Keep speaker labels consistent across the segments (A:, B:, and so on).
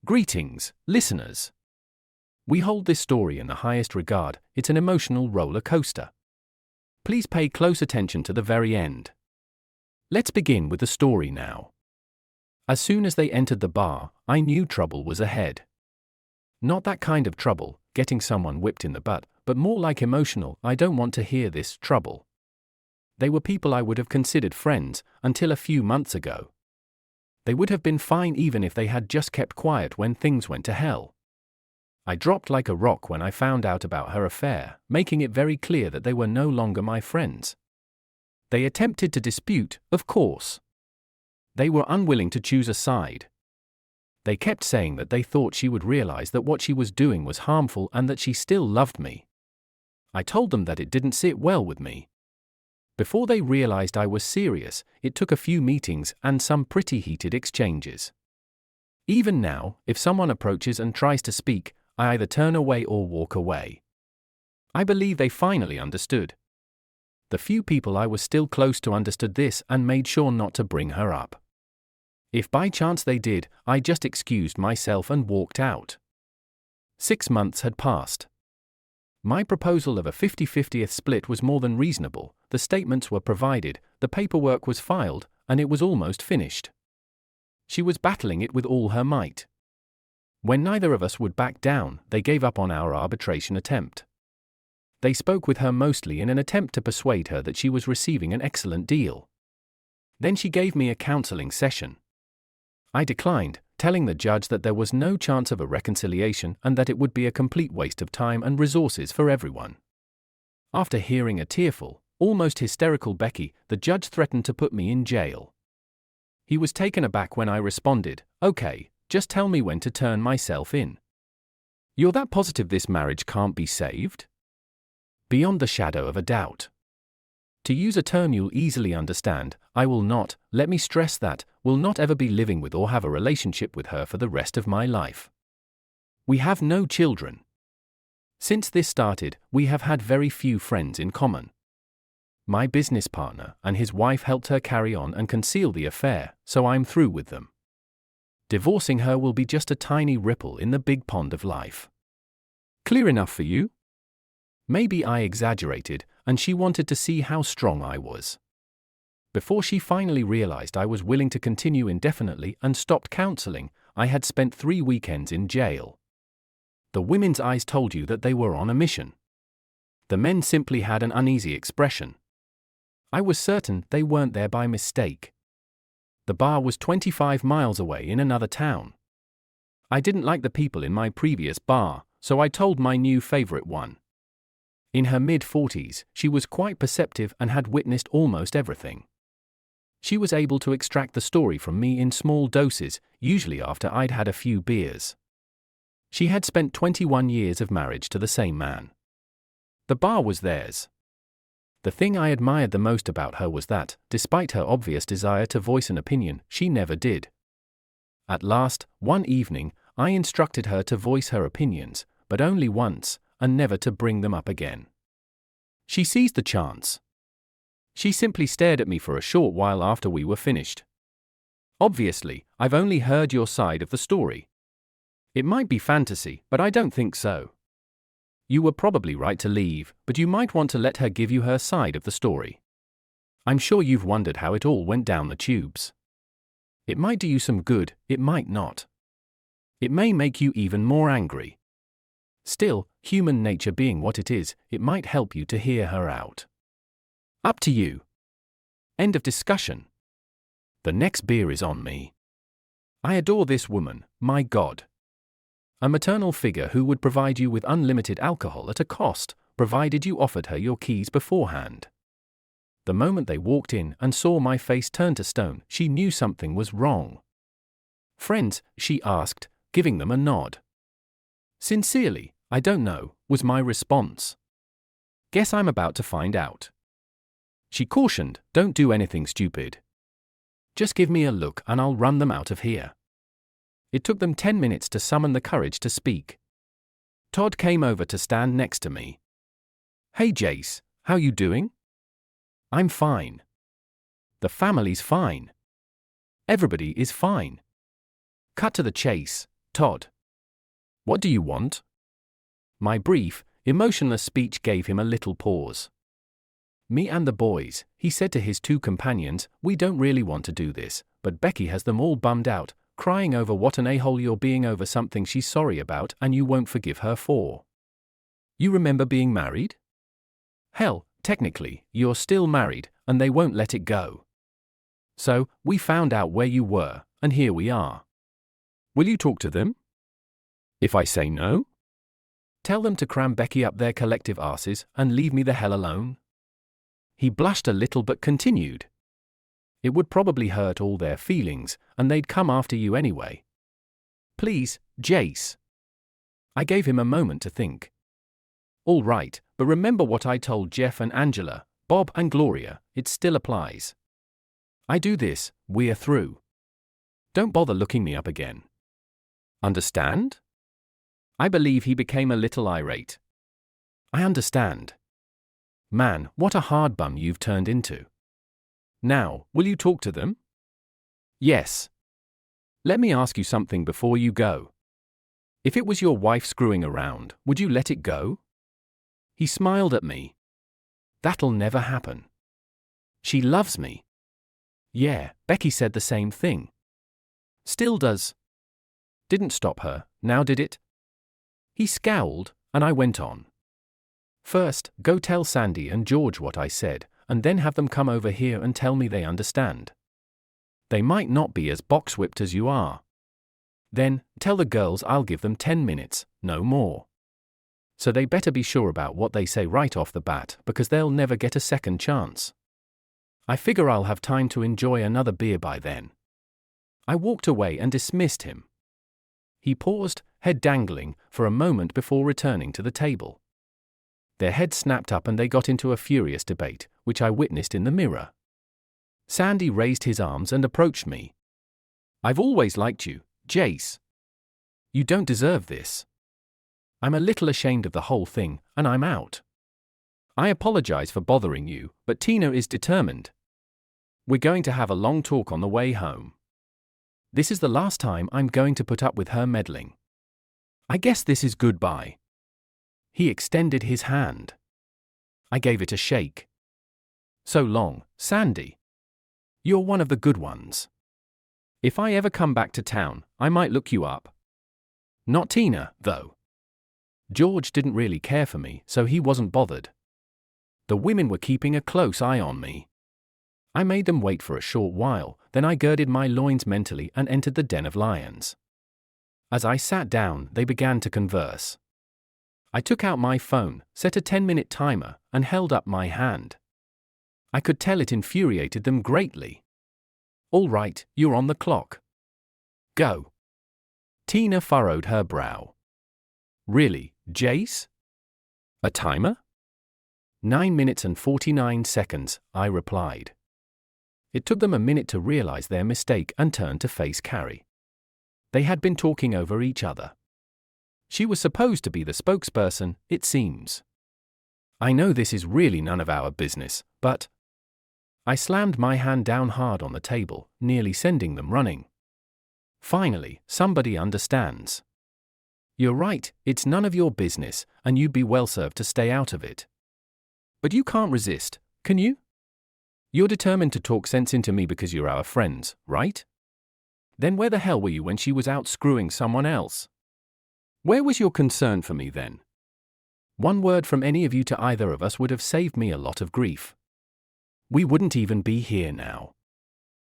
A: Greetings, listeners. We hold this story in the highest regard. It's an emotional roller coaster. Please pay close attention to the very end. Let's begin with the story now. As soon as they entered the bar, I knew trouble was ahead. Not that kind of trouble, getting someone whipped in the butt, but more like emotional, I don't want to hear this trouble. They were people I would have considered friends until a few months ago. They would have been fine even if they had just kept quiet when things went to hell. I dropped like a rock when I found out about her affair, making it very clear that they were no longer my friends. They attempted to dispute, of course. They were unwilling to choose a side. They kept saying that they thought she would realize that what she was doing was harmful and that she still loved me. I told them that it didn't sit well with me. Before they realized I was serious, it took a few meetings and some pretty heated exchanges. Even now, if someone approaches and tries to speak, I either turn away or walk away. I believe they finally understood. The few people I was still close to understood this and made sure not to bring her up. If by chance they did, I just excused myself and walked out. 6 months had passed. My proposal of a 50-50th split was more than reasonable, the statements were provided, the paperwork was filed, and it was almost finished. She was battling it with all her might. When neither of us would back down, they gave up on our arbitration attempt. They spoke with her mostly in an attempt to persuade her that she was receiving an excellent deal. Then she gave me a counseling session. I declined, telling the judge that there was no chance of a reconciliation and that it would be a complete waste of time and resources for everyone. After hearing a tearful, almost hysterical Becky, the judge threatened to put me in jail. He was taken aback when I responded, "Okay, just tell me when to turn myself in." "You're that positive this marriage can't be saved?" "Beyond the shadow of a doubt. To use a term you'll easily understand, I will not, let me stress that, will not ever be living with or have a relationship with her for the rest of my life. We have no children. Since this started, we have had very few friends in common. My business partner and his wife helped her carry on and conceal the affair, so I'm through with them. Divorcing her will be just a tiny ripple in the big pond of life. Clear enough for you? Maybe I exaggerated, and she wanted to see how strong I was. Before she finally realized I was willing to continue indefinitely and stopped counseling, I had spent 3 weekends in jail. The women's eyes told you that they were on a mission. The men simply had an uneasy expression. I was certain they weren't there by mistake. The bar was 25 miles away in another town. I didn't like the people in my previous bar, so I told my new favorite one. In her mid-40s, she was quite perceptive and had witnessed almost everything. She was able to extract the story from me in small doses, usually after I'd had a few beers. She had spent 21 years of marriage to the same man. The bar was theirs. The thing I admired the most about her was that, despite her obvious desire to voice an opinion, she never did. At last, one evening, I instructed her to voice her opinions, but only once, and never to bring them up again. She seized the chance. She simply stared at me for a short while after we were finished. "Obviously, I've only heard your side of the story. It might be fantasy, but I don't think so. You were probably right to leave, but you might want to let her give you her side of the story. I'm sure you've wondered how it all went down the tubes. It might do you some good, it might not. It may make you even more angry. Still, human nature being what it is, it might help you to hear her out. Up to you." End of discussion. The next beer is on me. I adore this woman, my God. A maternal figure who would provide you with unlimited alcohol at a cost, provided you offered her your keys beforehand. The moment they walked in and saw my face turn to stone, she knew something was wrong. "Friends?" she asked, giving them a nod. "Sincerely, I don't know," was my response. "Guess I'm about to find out." She cautioned, "Don't do anything stupid. Just give me a look and I'll run them out of here." It took them 10 minutes to summon the courage to speak. Todd came over to stand next to me. "Hey Jace, how you doing?" "I'm fine." "The family's fine." "Everybody is fine." Cut to the chase, Todd. What do you want? My brief, emotionless speech gave him a little pause. Me and the boys, he said to his two companions, we don't really want to do this, but Becky has them all bummed out, crying over what an a-hole you're being over something she's sorry about and you won't forgive her for. You remember being married? Hell, technically, you're still married, and they won't let it go. So, we found out where you were, and here we are. Will you talk to them? If I say no? Tell them to cram Becky up their collective arses and leave me the hell alone? He blushed a little but continued. It would probably hurt all their feelings, and they'd come after you anyway. Please, Jace. I gave him a moment to think. All right, but remember what I told Jeff and Angela, Bob and Gloria, it still applies. I do this, we're through. Don't bother looking me up again. Understand? I believe he became a little irate. I understand. Man, what a hard bum you've turned into. Now, will you talk to them? Yes. Let me ask you something before you go. If it was your wife screwing around, would you let it go? He smiled at me. That'll never happen. She loves me. Yeah, Becky said the same thing. Still does. Didn't stop her, now did it? He scowled, and I went on. First, go tell Sandy and George what I said, and then have them come over here and tell me they understand. They might not be as box-whipped as you are. Then, tell the girls I'll give them 10 minutes, no more. So they better be sure about what they say right off the bat, because they'll never get a second chance. I figure I'll have time to enjoy another beer by then. I walked away and dismissed him. He paused, head dangling, for a moment before returning to the table. Their heads snapped up and they got into a furious debate, which I witnessed in the mirror. Sandy raised his arms and approached me. I've always liked you, Jace. You don't deserve this. I'm a little ashamed of the whole thing, and I'm out. I apologize for bothering you, but Tina is determined. We're going to have a long talk on the way home. This is the last time I'm going to put up with her meddling. I guess this is goodbye. He extended his hand. I gave it a shake. So long, Sandy. You're one of the good ones. If I ever come back to town, I might look you up. Not Tina, though. George didn't really care for me, so he wasn't bothered. The women were keeping a close eye on me. I made them wait for a short while, then I girded my loins mentally and entered the den of lions. As I sat down, they began to converse. I took out my phone, set a 10-minute timer, and held up my hand. I could tell it infuriated them greatly. All right, you're on the clock. Go. Tina furrowed her brow. Really, Jace? A timer? 9 minutes and 49 seconds, I replied. It took them a minute to realize their mistake and turn to face Carrie. They had been talking over each other. She was supposed to be the spokesperson, it seems. I know this is really none of our business, but... I slammed my hand down hard on the table, nearly sending them running. Finally, somebody understands. You're right, it's none of your business, and you'd be well served to stay out of it. But you can't resist, can you? You're determined to talk sense into me because you're our friends, right? Then where the hell were you when she was out screwing someone else? Where was your concern for me then? One word from any of you to either of us would have saved me a lot of grief. We wouldn't even be here now.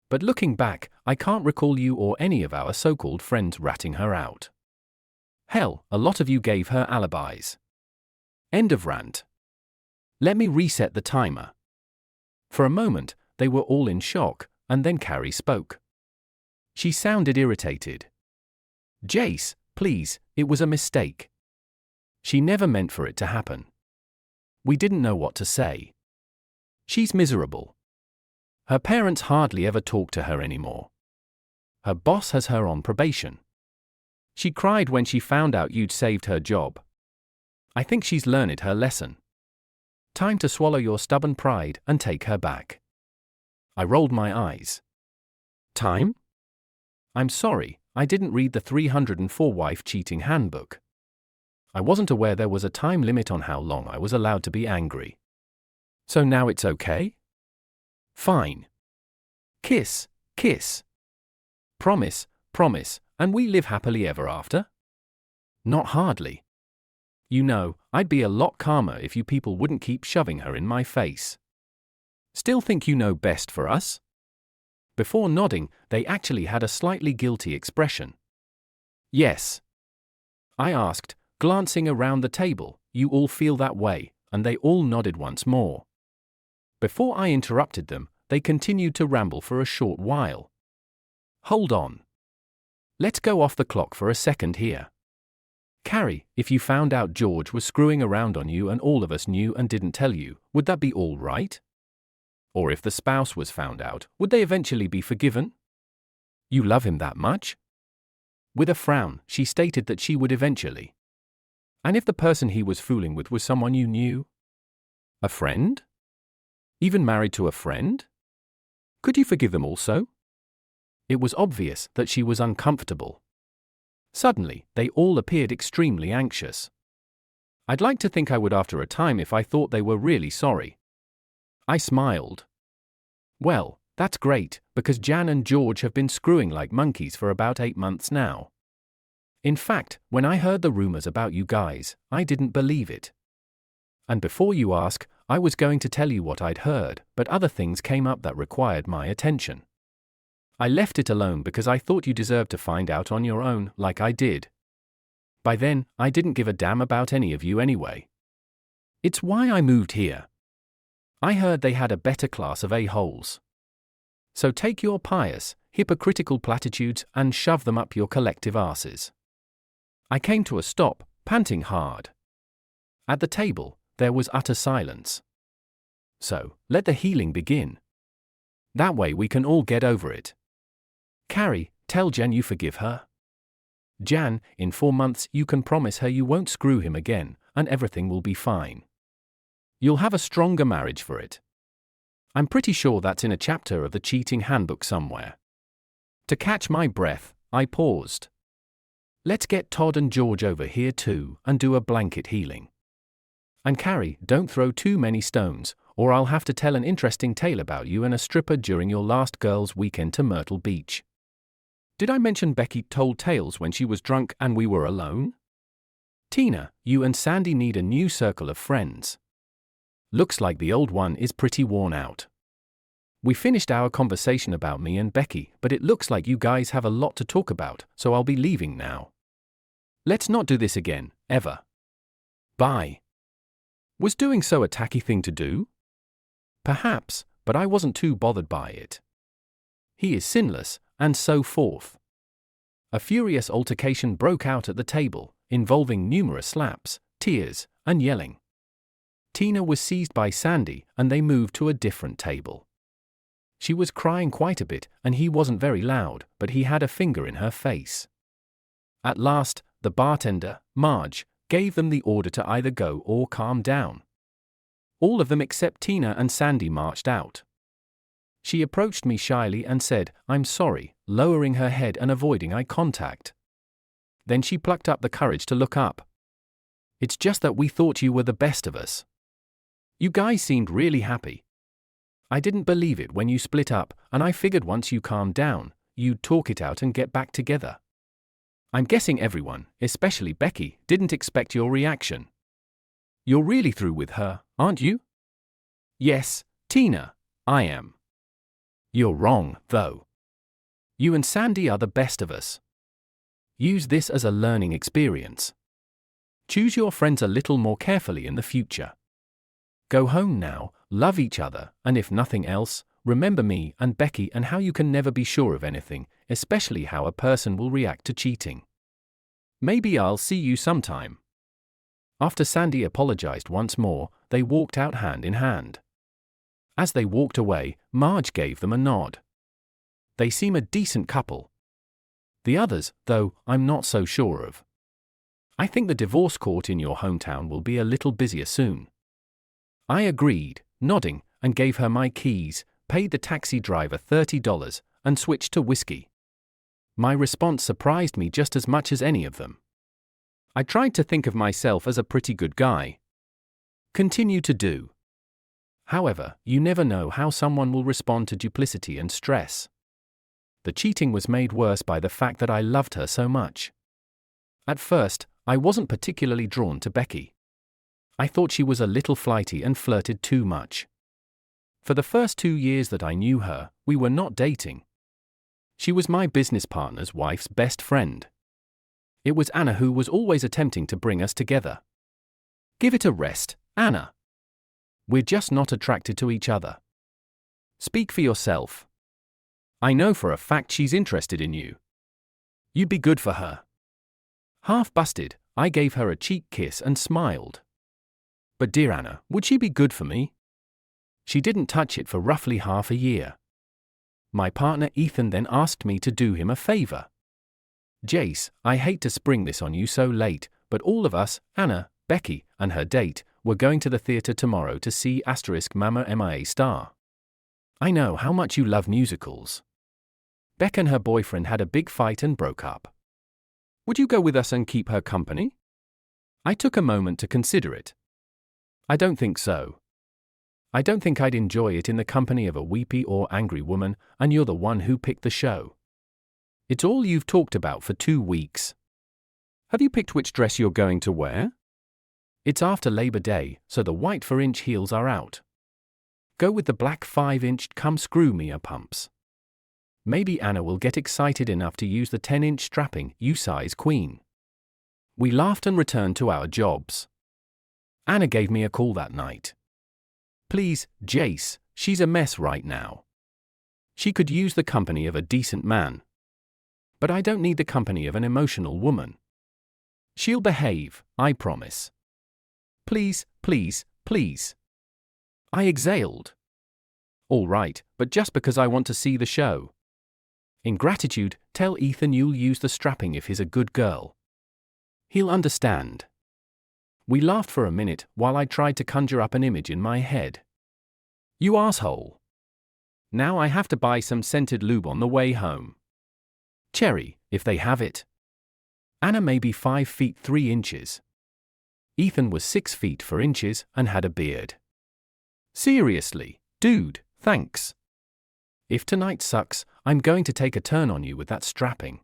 A: But looking back, I can't recall you or any of our so-called friends ratting her out. Hell, a lot of you gave her alibis. End of rant. Let me reset the timer. For a moment, they were all in shock, and then Carrie spoke. She sounded irritated. Jace, please, it was a mistake. She never meant for it to happen. We didn't know what to say. She's miserable. Her parents hardly ever talk to her anymore. Her boss has her on probation. She cried when she found out you'd saved her job. I think she's learned her lesson. Time to swallow your stubborn pride and take her back. I rolled my eyes. Time? I'm sorry, I didn't read the 304 wife cheating handbook. I wasn't aware there was a time limit on how long I was allowed to be angry. So now it's okay? Fine. Kiss, kiss. Promise, promise, and we live happily ever after? Not hardly. You know, I'd be a lot calmer if you people wouldn't keep shoving her in my face. Still think you know best for us? Before nodding, they actually had a slightly guilty expression. Yes. I asked, glancing around the table, you all feel that way, and they all nodded once more. Before I interrupted them, they continued to ramble for a short while. Hold on. Let's go off the clock for a second here. Carrie, if you found out George was screwing around on you and all of us knew and didn't tell you, would that be all right? Or if the spouse was found out, would they eventually be forgiven? You love him that much? With a frown, she stated that she would eventually. And if the person he was fooling with was someone you knew? A friend? Even married to a friend? Could you forgive them also? It was obvious that she was uncomfortable. Suddenly, they all appeared extremely anxious. I'd like to think I would after a time if I thought they were really sorry. I smiled. Well, that's great, because Jan and George have been screwing like monkeys for about 8 months now. In fact, when I heard the rumors about you guys, I didn't believe it. And before you ask, I was going to tell you what I'd heard, but other things came up that required my attention. I left it alone because I thought you deserved to find out on your own, like I did. By then, I didn't give a damn about any of you anyway. It's why I moved here. I heard they had a better class of a-holes. So take your pious, hypocritical platitudes and shove them up your collective asses. I came to a stop, panting hard. At the table, there was utter silence. So, let the healing begin. That way we can all get over it. Carrie, tell Jen you forgive her. Jan, in 4 months you can promise her you won't screw him again, and everything will be fine. You'll have a stronger marriage for it. I'm pretty sure that's in a chapter of the cheating handbook somewhere. To catch my breath, I paused. Let's get Todd and George over here too, and do a blanket healing. And Carrie, don't throw too many stones, or I'll have to tell an interesting tale about you and a stripper during your last girls' weekend to Myrtle Beach. Did I mention Becky told tales when she was drunk and we were alone? Tina, you and Sandy need a new circle of friends. Looks like the old one is pretty worn out. We finished our conversation about me and Becky, but it looks like you guys have a lot to talk about, so I'll be leaving now. Let's not do this again, ever. Bye. Was doing so a tacky thing to do? Perhaps, but I wasn't too bothered by it. He is sinless, and so forth. A furious altercation broke out at the table, involving numerous slaps, tears, and yelling. Tina was seized by Sandy, and they moved to a different table. She was crying quite a bit, and he wasn't very loud, but he had a finger in her face. At last, the bartender, Marge, gave them the order to either go or calm down. All of them except Tina and Sandy marched out. She approached me shyly and said, "I'm sorry," lowering her head and avoiding eye contact. Then she plucked up the courage to look up. "It's just that we thought you were the best of us. You guys seemed really happy. I didn't believe it when you split up, and I figured once you calmed down, you'd talk it out and get back together. I'm guessing everyone, especially Becky, didn't expect your reaction. You're really through with her, aren't you?" "Yes, Tina, I am." "You're wrong, though. You and Sandy are the best of us. Use this as a learning experience. Choose your friends a little more carefully in the future. Go home now, love each other, and if nothing else, remember me and Becky and how you can never be sure of anything, especially how a person will react to cheating. Maybe I'll see you sometime." After Sandy apologized once more, they walked out hand in hand. As they walked away, Marge gave them a nod. They seem a decent couple. The others, though, I'm not so sure of. I think the divorce court in your hometown will be a little busier soon. I agreed, nodding, and gave her my keys, paid the taxi driver $30, and switched to whiskey. My response surprised me just as much as any of them. I tried to think of myself as a pretty good guy. Continue to do. However, you never know how someone will respond to duplicity and stress. The cheating was made worse by the fact that I loved her so much. At first, I wasn't particularly drawn to Becky. I thought she was a little flighty and flirted too much. For the first 2 years that I knew her, we were not dating. She was my business partner's wife's best friend. It was Anna who was always attempting to bring us together. Give it a rest, Anna. We're just not attracted to each other. Speak for yourself. I know for a fact she's interested in you. You'd be good for her. Half busted, I gave her a cheek kiss and smiled. But dear Anna, would she be good for me? She didn't touch it for roughly half a year. My partner Ethan then asked me to do him a favor. Jace, I hate to spring this on you so late, but all of us, Anna, Becky, and her date, we're going to the theater tomorrow to see Mama MIA star. I know how much you love musicals. Beck and her boyfriend had a big fight and broke up. Would you go with us and keep her company? I took a moment to consider it. I don't think so. I don't think I'd enjoy it in the company of a weepy or angry woman, and you're the one who picked the show. It's all you've talked about for 2 weeks. Have you picked which dress you're going to wear? It's after Labor Day, so the white 4-inch heels are out. Go with the black 5-inch come-screw-me-a pumps. Maybe Anna will get excited enough to use the 10-inch strapping U-size queen. We laughed and returned to our jobs. Anna gave me a call that night. Please, Jace, she's a mess right now. She could use the company of a decent man. But I don't need the company of an emotional woman. She'll behave, I promise. Please, please, please. I exhaled. All right, but just because I want to see the show. In gratitude, tell Ethan you'll use the strapping if he's a good girl. He'll understand. We laughed for a minute while I tried to conjure up an image in my head. You asshole. Now I have to buy some scented lube on the way home. Cherry, if they have it. Anna may be 5 feet 3 inches. Ethan was 6 feet 4 inches and had a beard. Seriously, dude, thanks. If tonight sucks, I'm going to take a turn on you with that strapping.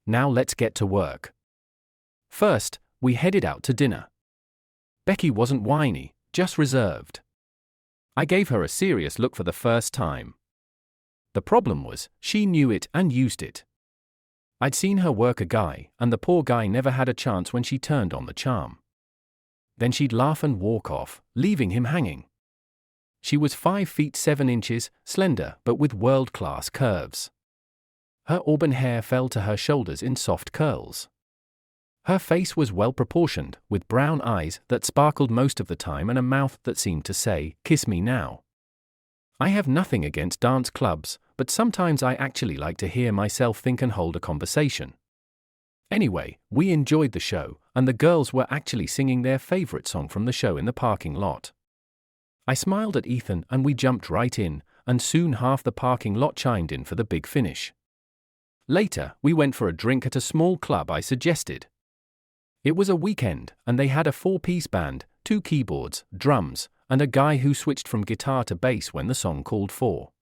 A: Now let's get to work. First, we headed out to dinner. Becky wasn't whiny, just reserved. I gave her a serious look for the first time. The problem was, she knew it and used it. I'd seen her work a guy, and the poor guy never had a chance when she turned on the charm. Then she'd laugh and walk off, leaving him hanging. She was 5 feet 7 inches, slender but with world-class curves. Her auburn hair fell to her shoulders in soft curls. Her face was well-proportioned, with brown eyes that sparkled most of the time and a mouth that seemed to say, "Kiss me now." I have nothing against dance clubs, but sometimes I actually like to hear myself think and hold a conversation. Anyway, we enjoyed the show, and the girls were actually singing their favorite song from the show in the parking lot. I smiled at Ethan and we jumped right in, and soon half the parking lot chimed in for the big finish. Later, we went for a drink at a small club I suggested. It was a weekend, and they had a 4-piece band, 2 keyboards, drums, and a guy who switched from guitar to bass when the song called for.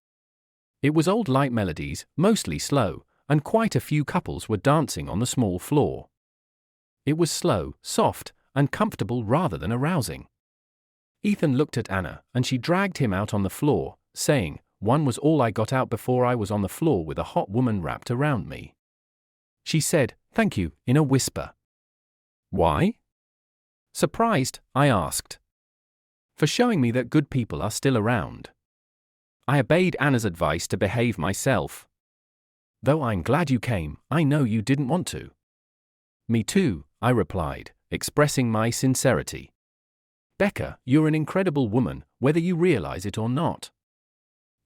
A: It was old light melodies, mostly slow, and quite a few couples were dancing on the small floor. It was slow, soft, and comfortable rather than arousing. Ethan looked at Anna, and she dragged him out on the floor, saying, "One was all I got out before I was on the floor with a hot woman wrapped around me." She said, "Thank you," in a whisper. Why? Surprised, I asked. For showing me that good people are still around. I obeyed Anna's advice to behave myself. Though I'm glad you came, I know you didn't want to. Me too, I replied, expressing my sincerity. Becca, you're an incredible woman, whether you realize it or not.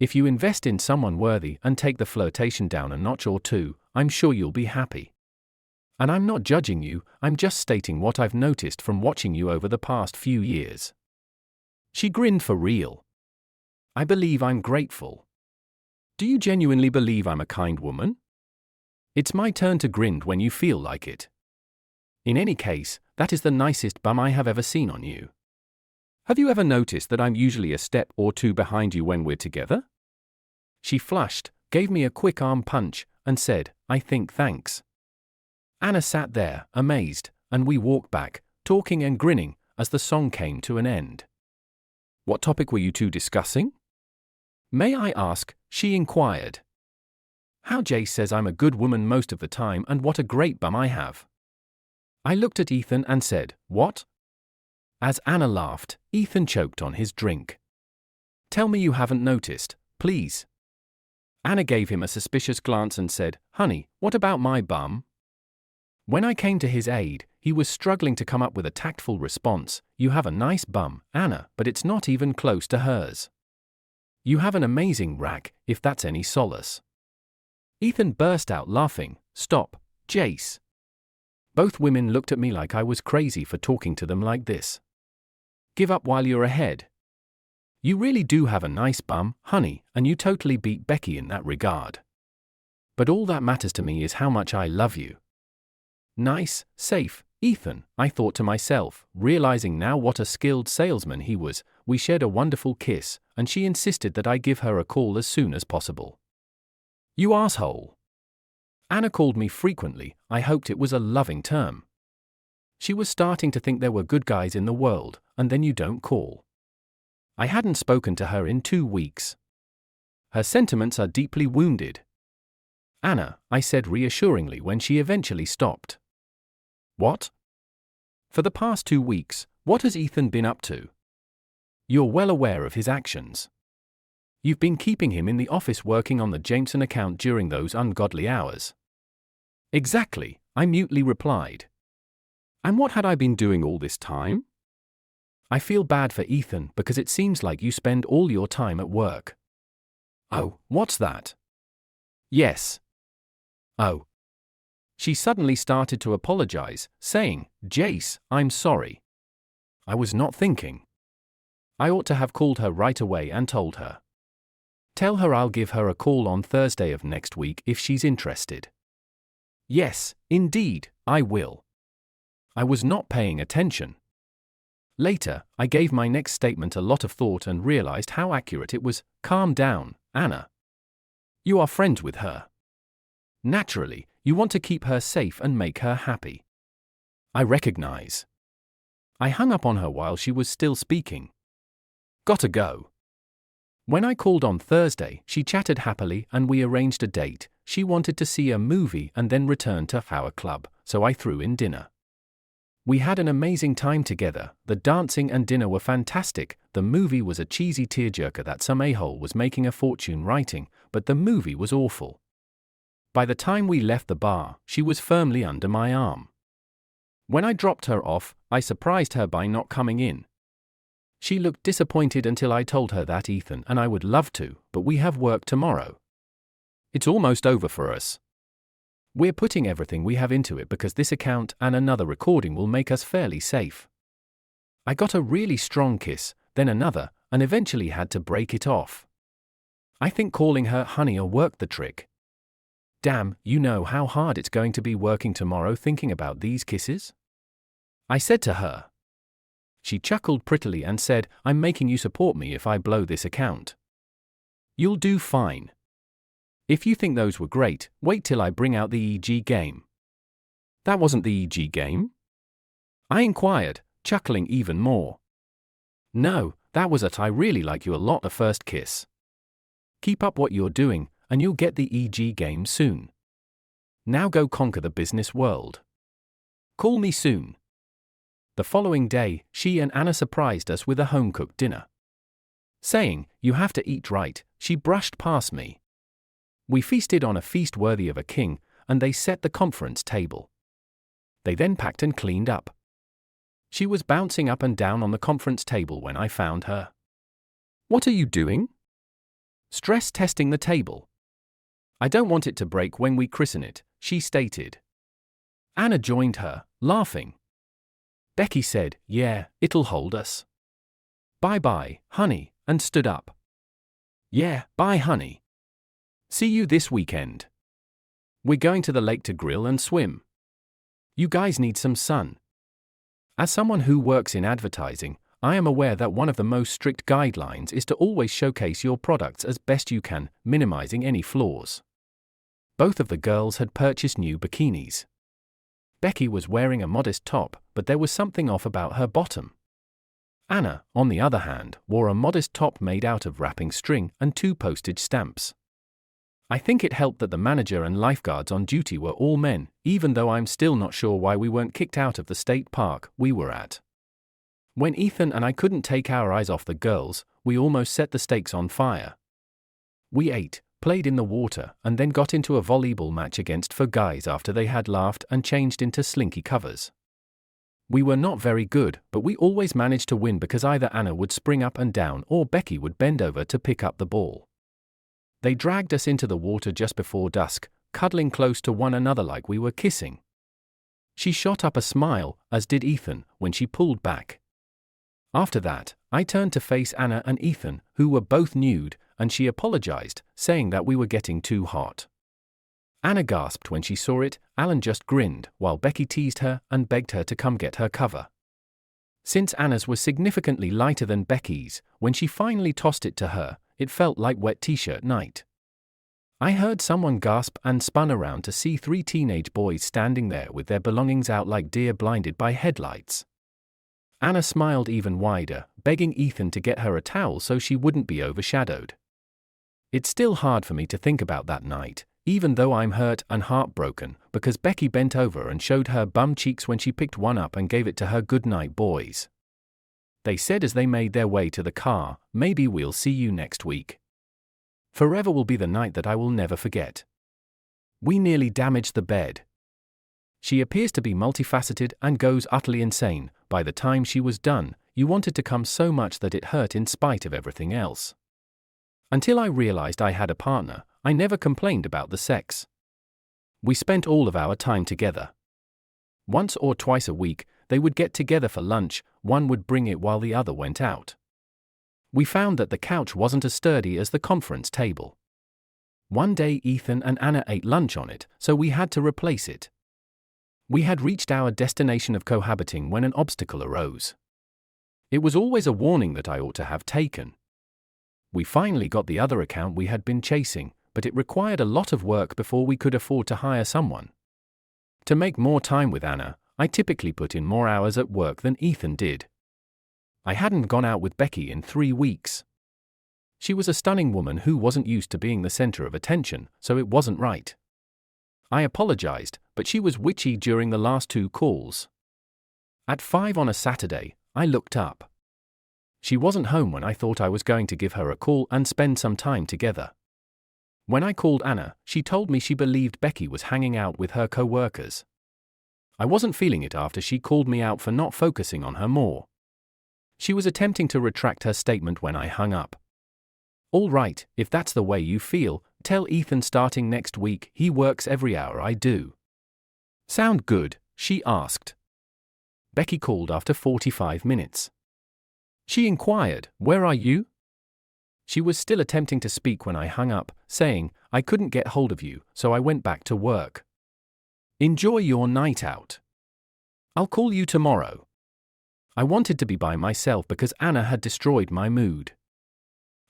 A: If you invest in someone worthy and take the flirtation down a notch or two, I'm sure you'll be happy. And I'm not judging you, I'm just stating what I've noticed from watching you over the past few years. She grinned for real. I believe I'm grateful. Do you genuinely believe I'm a kind woman? It's my turn to grin when you feel like it. In any case, that is the nicest bum I have ever seen on you. Have you ever noticed that I'm usually a step or two behind you when we're together? She flushed, gave me a quick arm punch, and said, I think thanks. Anna sat there, amazed, and we walked back, talking and grinning, as the song came to an end. What topic were you two discussing? May I ask? She inquired. How Jace says I'm a good woman most of the time and what a great bum I have. I looked at Ethan and said, what? As Anna laughed, Ethan choked on his drink. Tell me you haven't noticed, please. Anna gave him a suspicious glance and said, honey, what about my bum? When I came to his aid, he was struggling to come up with a tactful response. You have a nice bum, Anna, but it's not even close to hers. You have an amazing rack, if that's any solace. Ethan burst out laughing. Stop, Jace. Both women looked at me like I was crazy for talking to them like this. Give up while you're ahead. You really do have a nice bum, honey, and you totally beat Becky in that regard. But all that matters to me is how much I love you. Nice, safe, Ethan, I thought to myself, realizing now what a skilled salesman he was. We shared a wonderful kiss, and she insisted that I give her a call as soon as possible. You asshole. Anna called me frequently. I hoped it was a loving term. She was starting to think there were good guys in the world, and then you don't call. I hadn't spoken to her in 2 weeks. Her sentiments are deeply wounded. Anna, I said reassuringly when she eventually stopped. What? For the past 2 weeks, what has Ethan been up to? You're well aware of his actions. You've been keeping him in the office working on the Jameson account during those ungodly hours. Exactly, I mutely replied. And what had I been doing all this time? I feel bad for Ethan because it seems like you spend all your time at work. Oh, what's that? Yes. Oh. She suddenly started to apologize, saying, Jace, I'm sorry. I was not thinking. I ought to have called her right away and told her. Tell her I'll give her a call on Thursday of next week if she's interested. Yes, indeed, I will. I was not paying attention. Later, I gave my next statement a lot of thought and realized how accurate it was. Calm down, Anna. You are friends with her. Naturally, you want to keep her safe and make her happy. I recognize. I hung up on her while she was still speaking. Gotta go. When I called on Thursday, she chatted happily and we arranged a date. She wanted to see a movie and then return to our club, so I threw in dinner. We had an amazing time together. The dancing and dinner were fantastic. The movie was a cheesy tearjerker that some a-hole was making a fortune writing, but the movie was awful. By the time we left the bar, she was firmly under my arm. When I dropped her off, I surprised her by not coming in. She looked disappointed until I told her that Ethan and I would love to, but we have work tomorrow. It's almost over for us. We're putting everything we have into it because this account and another recording will make us fairly safe. I got a really strong kiss, then another, and eventually had to break it off. I think calling her honey'll work the trick. Damn, you know how hard it's going to be working tomorrow thinking about these kisses? I said to her. She chuckled prettily and said, I'm making you support me if I blow this account. You'll do fine. If you think those were great, wait till I bring out the EG game. That wasn't the EG game? I inquired, chuckling even more. No, that was it. I really like you a lot the first kiss. Keep up what you're doing, and you'll get the EG game soon. Now go conquer the business world. Call me soon. The following day, she and Anna surprised us with a home-cooked dinner. Saying, you have to eat right, she brushed past me. We feasted on a feast worthy of a king, and they set the conference table. They then packed and cleaned up. She was bouncing up and down on the conference table when I found her. What are you doing? Stress testing the table. I don't want it to break when we christen it, she stated. Anna joined her, laughing. Becky said, yeah, it'll hold us. Bye-bye, honey, and stood up. Yeah, bye honey. See you this weekend. We're going to the lake to grill and swim. You guys need some sun. As someone who works in advertising, I am aware that one of the most strict guidelines is to always showcase your products as best you can, minimizing any flaws. Both of the girls had purchased new bikinis. Becky was wearing a modest top, but there was something off about her bottom. Anna, on the other hand, wore a modest top made out of wrapping string and 2 postage stamps. I think it helped that the manager and lifeguards on duty were all men, even though I'm still not sure why we weren't kicked out of the state park we were at. When Ethan and I couldn't take our eyes off the girls, we almost set the stakes on fire. We ate, played in the water, and then got into a volleyball match against 4 guys after they had laughed and changed into slinky covers. We were not very good, but we always managed to win because either Anna would spring up and down or Becky would bend over to pick up the ball. They dragged us into the water just before dusk, cuddling close to one another like we were kissing. She shot up a smile, as did Ethan, when she pulled back. After that, I turned to face Anna and Ethan, who were both nude, and she apologized, saying that we were getting too hot. Anna gasped when she saw it, Alan just grinned, while Becky teased her and begged her to come get her cover. Since Anna's was significantly lighter than Becky's, when she finally tossed it to her, it felt like wet t-shirt night. I heard someone gasp and spun around to see 3 teenage boys standing there with their belongings out like deer blinded by headlights. Anna smiled even wider, begging Ethan to get her a towel so she wouldn't be overshadowed. It's still hard for me to think about that night, even though I'm hurt and heartbroken, because Becky bent over and showed her bum cheeks when she picked one up and gave it to her goodnight boys. They said as they made their way to the car, "Maybe we'll see you next week." Forever will be the night that I will never forget. We nearly damaged the bed. She appears to be multifaceted and goes utterly insane. By the time she was done, you wanted to come so much that it hurt in spite of everything else. Until I realized I had a partner, I never complained about the sex. We spent all of our time together. Once or twice a week, they would get together for lunch, one would bring it while the other went out. We found that the couch wasn't as sturdy as the conference table. One day Ethan and Anna ate lunch on it, so we had to replace it. We had reached our destination of cohabiting when an obstacle arose. It was always a warning that I ought to have taken. We finally got the other account we had been chasing, but it required a lot of work before we could afford to hire someone. To make more time with Anna, I typically put in more hours at work than Ethan did. I hadn't gone out with Becky in 3 weeks. She was a stunning woman who wasn't used to being the center of attention, so it wasn't right. I apologized, but she was witchy during the last 2 calls. At 5 on a Saturday, I looked up. She wasn't home when I thought I was going to give her a call and spend some time together. When I called Anna, she told me she believed Becky was hanging out with her co-workers. I wasn't feeling it after she called me out for not focusing on her more. She was attempting to retract her statement when I hung up. "All right, if that's the way you feel, tell Ethan starting next week he works every hour I do." "Sound good?" she asked. Becky called after 45 minutes. She inquired, "Where are you?" She was still attempting to speak when I hung up, saying, "I couldn't get hold of you, so I went back to work." "Enjoy your night out. I'll call you tomorrow." I wanted to be by myself because Anna had destroyed my mood.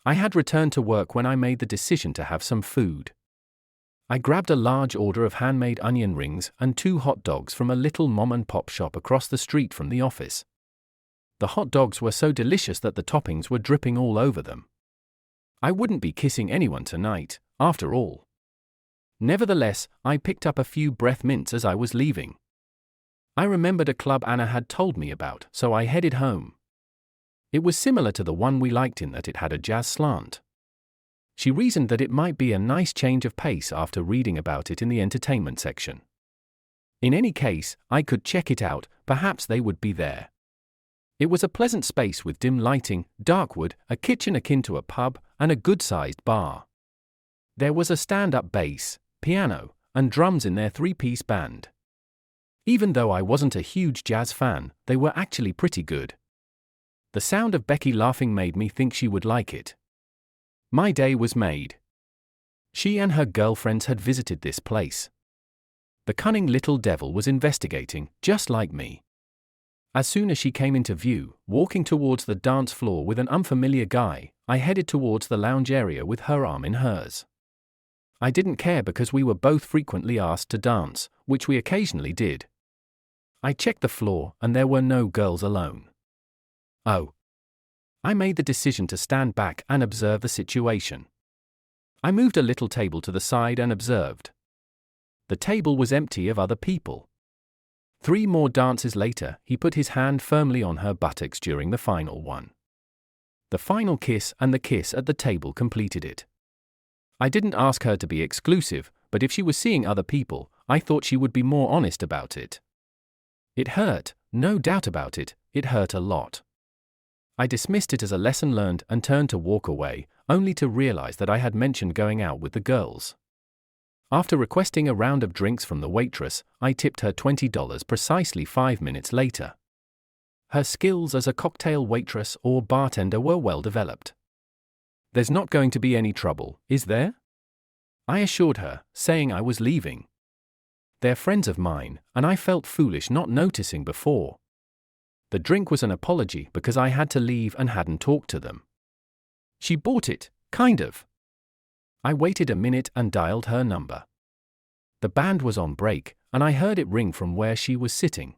A: I had returned to work when I made the decision to have some food. I grabbed a large order of handmade onion rings and 2 hot dogs from a little mom-and-pop shop across the street from the office. The hot dogs were so delicious that the toppings were dripping all over them. I wouldn't be kissing anyone tonight, after all. Nevertheless, I picked up a few breath mints as I was leaving. I remembered a club Anna had told me about, so I headed home. It was similar to the one we liked in that it had a jazz slant. She reasoned that it might be a nice change of pace after reading about it in the entertainment section. In any case, I could check it out, perhaps they would be there. It was a pleasant space with dim lighting, dark wood, a kitchen akin to a pub, and a good-sized bar. There was a stand-up bass, piano, and drums in their 3-piece band. Even though I wasn't a huge jazz fan, they were actually pretty good. The sound of Becky laughing made me think she would like it. My day was made. She and her girlfriends had visited this place. The cunning little devil was investigating, just like me. As soon as she came into view, walking towards the dance floor with an unfamiliar guy, I headed towards the lounge area with her arm in hers. I didn't care because we were both frequently asked to dance, which we occasionally did. I checked the floor and there were no girls alone. Oh. I made the decision to stand back and observe the situation. I moved a little table to the side and observed. The table was empty of other people. 3 more dances later, he put his hand firmly on her buttocks during the final one. The final kiss and the kiss at the table completed it. I didn't ask her to be exclusive, but if she was seeing other people, I thought she would be more honest about it. It hurt, no doubt about it, it hurt a lot. I dismissed it as a lesson learned and turned to walk away, only to realize that I had mentioned going out with the girls. After requesting a round of drinks from the waitress, I tipped her $20 precisely 5 minutes later. Her skills as a cocktail waitress or bartender were well developed. There's not going to be any trouble, is there? I assured her, saying I was leaving. They're friends of mine, and I felt foolish not noticing before. The drink was an apology because I had to leave and hadn't talked to them. She bought it, kind of. I waited a minute and dialed her number. The band was on break, and I heard it ring from where she was sitting.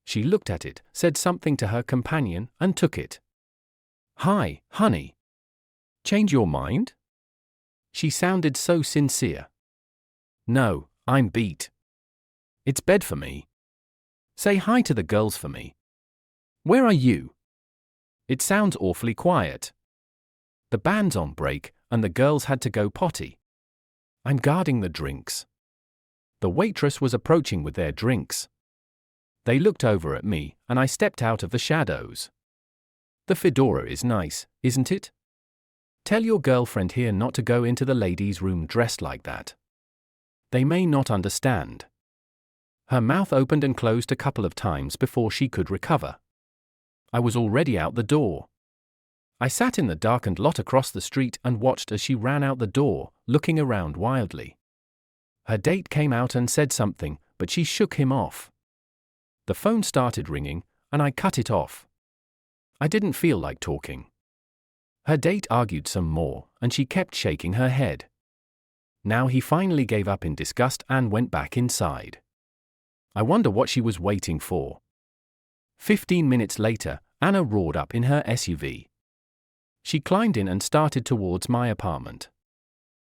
A: She looked at it, said something to her companion, and took it. "Hi, honey. Change your mind?" She sounded so sincere. "No, I'm beat. It's bed for me. Say hi to the girls for me. Where are you? It sounds awfully quiet. The band's on break, and the girls had to go potty. I'm guarding the drinks." The waitress was approaching with their drinks. They looked over at me, and I stepped out of the shadows. "The fedora is nice, isn't it? Tell your girlfriend here not to go into the ladies' room dressed like that. They may not understand." Her mouth opened and closed a couple of times before she could recover. I was already out the door. I sat in the darkened lot across the street and watched as she ran out the door, looking around wildly. Her date came out and said something, but she shook him off. The phone started ringing, and I cut it off. I didn't feel like talking. Her date argued some more, and she kept shaking her head. Now he finally gave up in disgust and went back inside. I wonder what she was waiting for. 15 minutes later, Anna roared up in her SUV. She climbed in and started towards my apartment.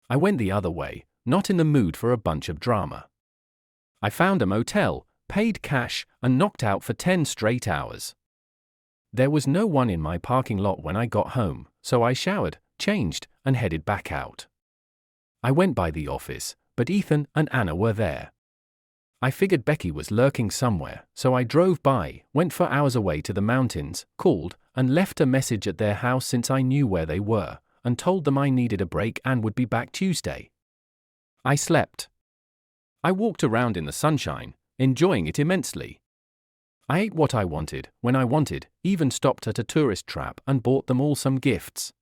A: I went the other way, not in the mood for a bunch of drama. I found a motel, paid cash, and knocked out for 10 straight hours. There was no one in my parking lot when I got home, so I showered, changed, and headed back out. I went by the office, but Ethan and Anna were there. I figured Becky was lurking somewhere, so I drove by, went for hours away to the mountains, called, and left a message at their house since I knew where they were, and told them I needed a break and would be back Tuesday. I slept. I walked around in the sunshine, enjoying it immensely. I ate what I wanted, when I wanted, even stopped at a tourist trap and bought them all some gifts.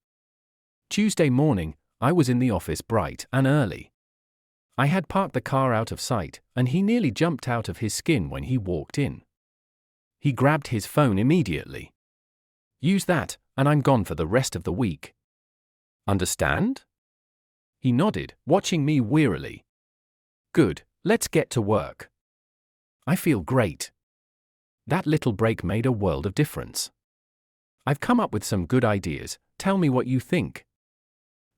A: Tuesday morning, I was in the office bright and early. I had parked the car out of sight, and he nearly jumped out of his skin when he walked in. He grabbed his phone immediately. "Use that, and I'm gone for the rest of the week. Understand?" He nodded, watching me wearily. "Good, let's get to work." I feel great. That little break made a world of difference. I've come up with some good ideas, tell me what you think.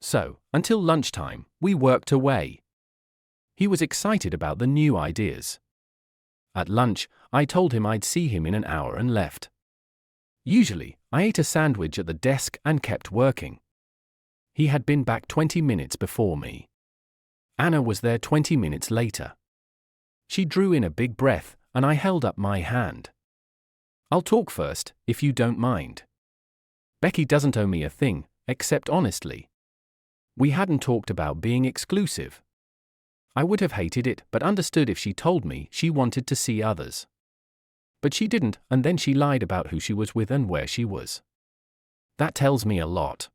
A: So, until lunchtime, we worked away. He was excited about the new ideas. At lunch, I told him I'd see him in an hour and left. Usually, I ate a sandwich at the desk and kept working. He had been back 20 minutes before me. Anna was there 20 minutes later. She drew in a big breath, and I held up my hand. "I'll talk first, if you don't mind. Becky doesn't owe me a thing, except honestly. We hadn't talked about being exclusive. I would have hated it but understood if she told me she wanted to see others. But she didn't, and then she lied about who she was with and where she was. That tells me a lot."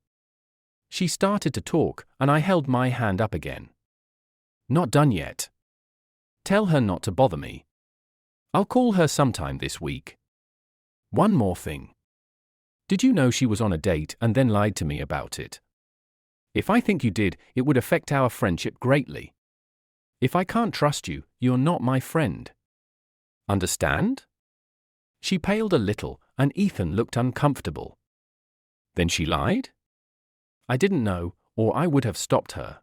A: She started to talk, and I held my hand up again. "Not done yet. Tell her not to bother me. I'll call her sometime this week. One more thing. Did you know she was on a date and then lied to me about it? If I think you did, it would affect our friendship greatly. If I can't trust you, you're not my friend. Understand? She paled a little, and Ethan looked uncomfortable. Then she lied? I didn't know, or I would have stopped her.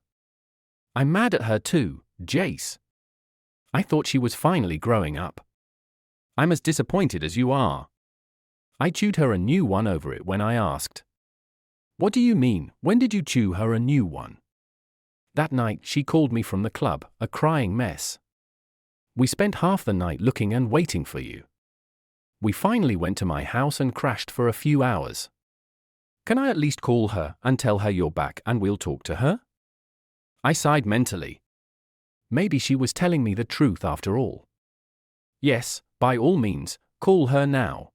A: I'm mad at her too, Jace. I thought she was finally growing up. I'm as disappointed as you are. I chewed her a new one over it when I asked. What do you mean, when did you chew her a new one? That night she called me from the club, a crying mess. We spent half the night looking and waiting for you. We finally went to my house and crashed for a few hours. Can I at least call her and tell her you're back and we'll talk to her? I sighed mentally. Maybe she was telling me the truth after all. Yes, by all means, call her now.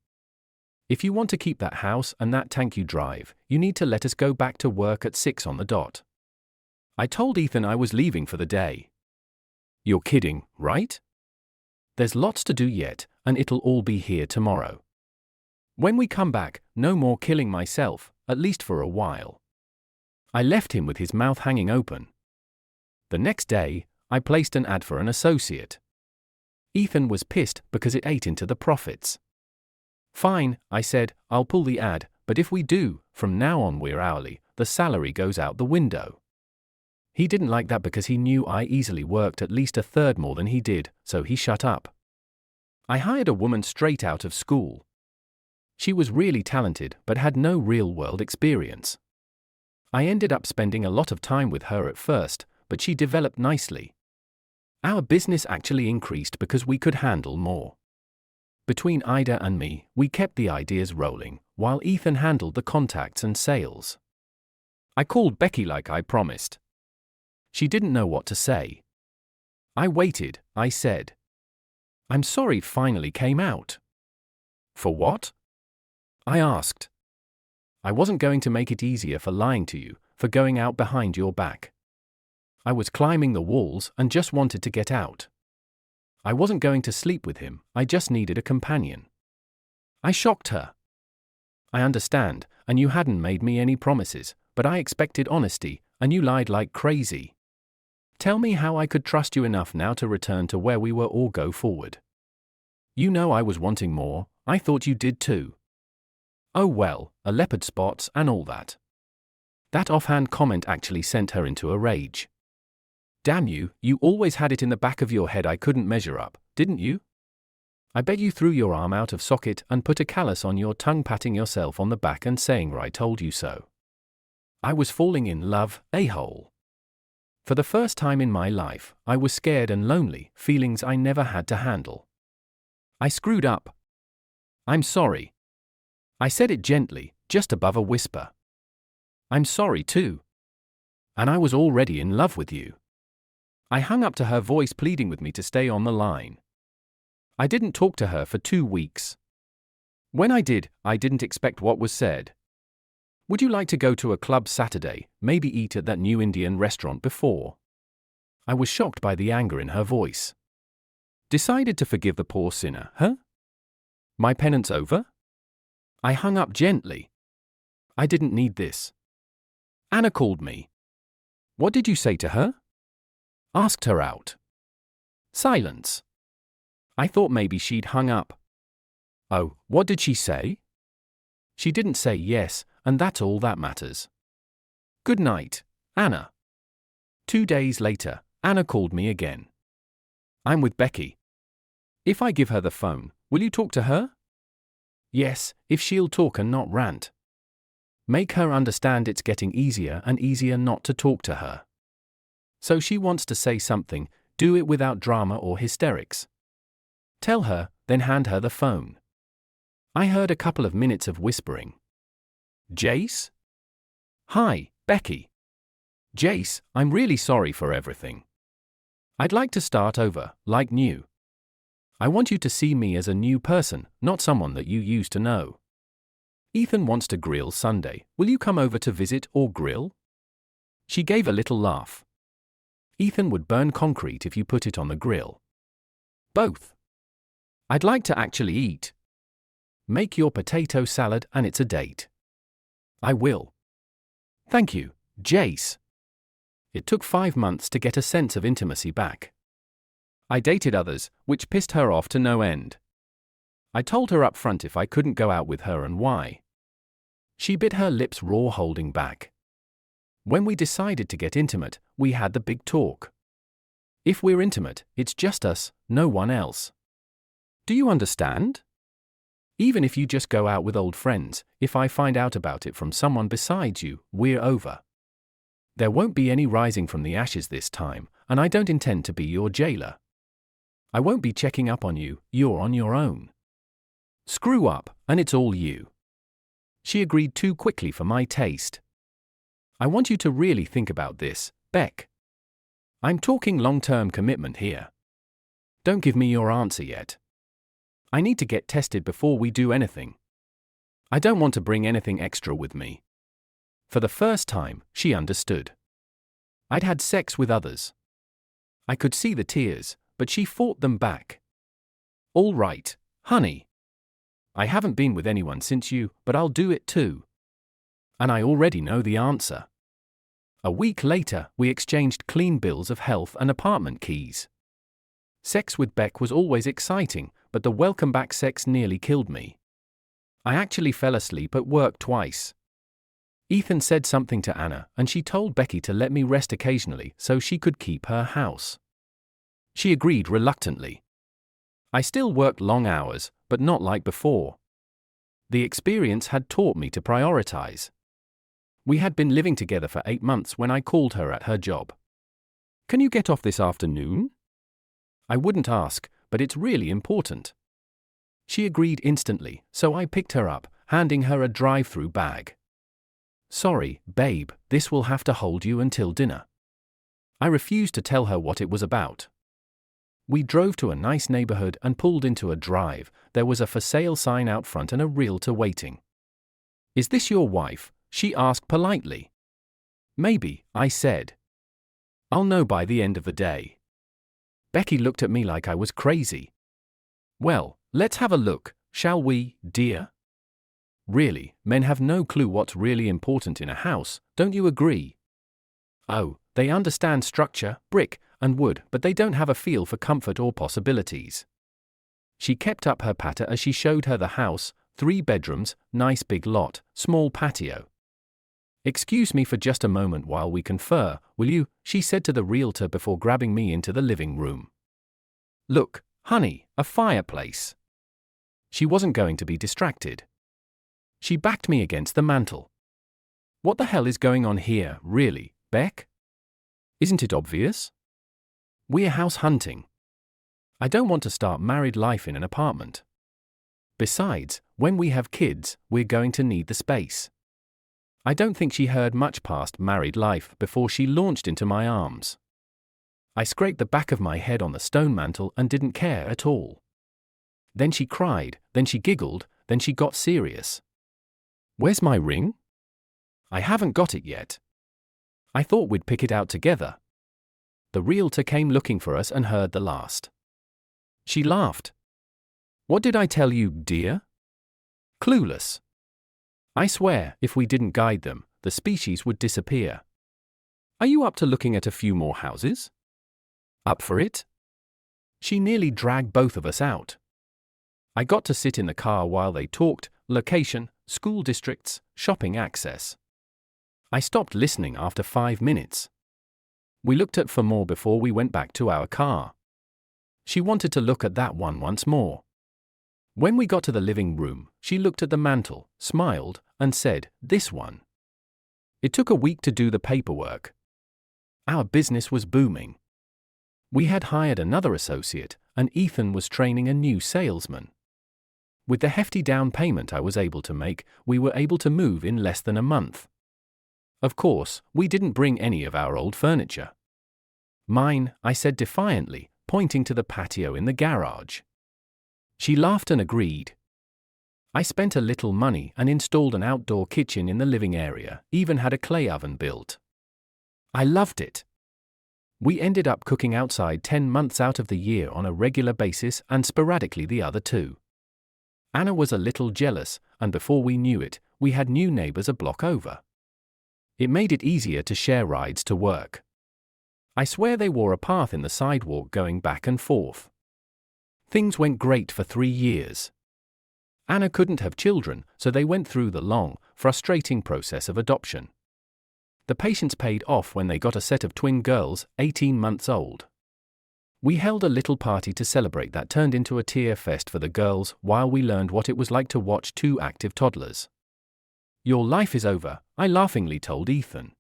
A: If you want to keep that house and that tank you drive, you need to let us go back to work at 6 on the dot. I told Ethan I was leaving for the day. You're kidding, right? There's lots to do yet, and it'll all be here tomorrow. When we come back, no more killing myself, at least for a while. I left him with his mouth hanging open. The next day, I placed an ad for an associate. Ethan was pissed because it ate into the profits. Fine, I said, I'll pull the ad, but if we do, from now on we're hourly, the salary goes out the window. He didn't like that because he knew I easily worked at least a third more than he did, so he shut up. I hired a woman straight out of school. She was really talented but had no real-world experience. I ended up spending a lot of time with her at first, but she developed nicely. Our business actually increased because we could handle more. Between Ida and me, we kept the ideas rolling, while Ethan handled the contacts and sales. I called Becky like I promised. She didn't know what to say. I waited, I said. I'm sorry finally came out. For what? I asked. I wasn't going to make it easier for lying to you, for going out behind your back. I was climbing the walls and just wanted to get out. I wasn't going to sleep with him, I just needed a companion. I shocked her. I understand, and you hadn't made me any promises, but I expected honesty, and you lied like crazy. Tell me how I could trust you enough now to return to where we were or go forward. You know I was wanting more, I thought you did too. Oh well, a leopard spots and all that. That offhand comment actually sent her into a rage. Damn you, you always had it in the back of your head I couldn't measure up, didn't you? I bet you threw your arm out of socket and put a callus on your tongue patting yourself on the back and saying I told you so. I was falling in love, a-hole. For the first time in my life, I was scared and lonely, feelings I never had to handle. I screwed up. I'm sorry. I said it gently, just above a whisper. I'm sorry too. And I was already in love with you. I hung up to her voice pleading with me to stay on the line. I didn't talk to her for 2 weeks. When I did, I didn't expect what was said. Would you like to go to a club Saturday, maybe eat at that new Indian restaurant before? I was shocked by the anger in her voice. Decided to forgive the poor sinner, huh? My penance over? I hung up gently. I didn't need this. Anna called me. What did you say to her? Asked her out. Silence. I thought maybe she'd hung up. Oh, what did she say? She didn't say yes, and that's all that matters. Good night, Anna. 2 days later, Anna called me again. I'm with Becky. If I give her the phone, will you talk to her? Yes, if she'll talk and not rant. Make her understand it's getting easier and easier not to talk to her. So she wants to say something, do it without drama or hysterics. Tell her, then hand her the phone. I heard a couple of minutes of whispering. Jace? Hi, Becky. Jace, I'm really sorry for everything. I'd like to start over, like new. I want you to see me as a new person, not someone that you used to know. Ethan wants to grill Sunday. Will you come over to visit or grill? She gave a little laugh. Ethan would burn concrete if you put it on the grill. Both. I'd like to actually eat. Make your potato salad and it's a date. I will. Thank you, Jace. It took 5 months to get a sense of intimacy back. I dated others, which pissed her off to no end. I told her up front if I couldn't go out with her and why. She bit her lips raw, holding back. When we decided to get intimate, we had the big talk. If we're intimate, it's just us, no one else. Do you understand? Even if you just go out with old friends, if I find out about it from someone besides you, we're over. There won't be any rising from the ashes this time, and I don't intend to be your jailer. I won't be checking up on you, you're on your own. Screw up, and it's all you. She agreed too quickly for my taste. I want you to really think about this, Beck. I'm talking long-term commitment here. Don't give me your answer yet. I need to get tested before we do anything. I don't want to bring anything extra with me. For the first time, she understood. I'd had sex with others. I could see the tears, but she fought them back. All right, honey. I haven't been with anyone since you, but I'll do it too. And I already know the answer. A week later, we exchanged clean bills of health and apartment keys. Sex with Beck was always exciting, but the welcome back sex nearly killed me. I actually fell asleep at work twice. Ethan said something to Anna, and she told Becky to let me rest occasionally so she could keep her house. She agreed reluctantly. I still worked long hours, but not like before. The experience had taught me to prioritize. We had been living together for 8 months when I called her at her job. Can you get off this afternoon? I wouldn't ask, but it's really important. She agreed instantly, so I picked her up, handing her a drive-through bag. Sorry, babe, this will have to hold you until dinner. I refused to tell her what it was about. We drove to a nice neighborhood and pulled into a drive. There was a for sale sign out front and a realtor waiting. Is this your wife? She asked politely. Maybe, I said. I'll know by the end of the day. Becky looked at me like I was crazy. Well, let's have a look, shall we, dear? Really, men have no clue what's really important in a house, don't you agree? Oh, they understand structure, brick, and wood, but they don't have a feel for comfort or possibilities. She kept up her patter as she showed her the house, 3 bedrooms, nice big lot, small patio. Excuse me for just a moment while we confer, will you? She said to the realtor before grabbing me into the living room. Look, honey, a fireplace. She wasn't going to be distracted. She backed me against the mantel. What the hell is going on here, really, Beck? Isn't it obvious? We're house hunting. I don't want to start married life in an apartment. Besides, when we have kids, we're going to need the space. I don't think she heard much past married life before she launched into my arms. I scraped the back of my head on the stone mantel and didn't care at all. Then she cried, then she giggled, then she got serious. Where's my ring? I haven't got it yet. I thought we'd pick it out together. The realtor came looking for us and heard the last. She laughed. What did I tell you, dear? Clueless. I swear, if we didn't guide them, the species would disappear. Are you up to looking at a few more houses? Up for it? She nearly dragged both of us out. I got to sit in the car while they talked, location, school districts, shopping access. I stopped listening after 5 minutes. We looked at for more before we went back to our car. She wanted to look at that one once more. When we got to the living room, she looked at the mantel, smiled, and said, this one. It took a week to do the paperwork. Our business was booming. We had hired another associate, and Ethan was training a new salesman. With the hefty down payment I was able to make, we were able to move in less than a month. Of course, we didn't bring any of our old furniture. Mine, I said defiantly, pointing to the patio in the garage. She laughed and agreed. I spent a little money and installed an outdoor kitchen in the living area, even had a clay oven built. I loved it. We ended up cooking outside 10 months out of the year on a regular basis and sporadically the other 2. Anna was a little jealous, and before we knew it, we had new neighbors a block over. It made it easier to share rides to work. I swear they wore a path in the sidewalk going back and forth. Things went great for 3 years. Anna couldn't have children, so they went through the long, frustrating process of adoption. The patience paid off when they got a set of twin girls, 18 months old. We held a little party to celebrate that turned into a tear fest for the girls while we learned what it was like to watch 2 active toddlers. "Your life is over," I laughingly told Ethan.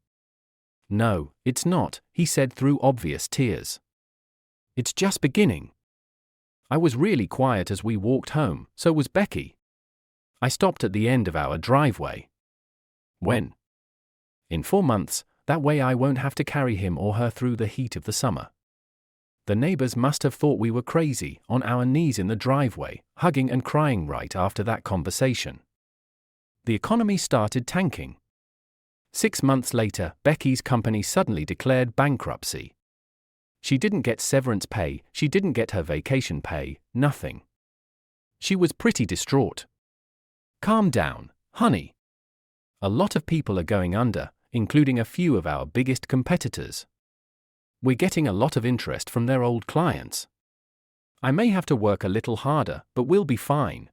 A: "No, it's not," he said through obvious tears. "It's just beginning." I was really quiet as we walked home, so was Becky. I stopped at the end of our driveway. "When?" "In 4 months, that way I won't have to carry him or her through the heat of the summer." The neighbors must have thought we were crazy, on our knees in the driveway, hugging and crying right after that conversation. The economy started tanking. 6 months later, Becky's company suddenly declared bankruptcy. She didn't get severance pay, she didn't get her vacation pay, nothing. She was pretty distraught. "Calm down, honey. A lot of people are going under, including a few of our biggest competitors. We're getting a lot of interest from their old clients. I may have to work a little harder, but we'll be fine.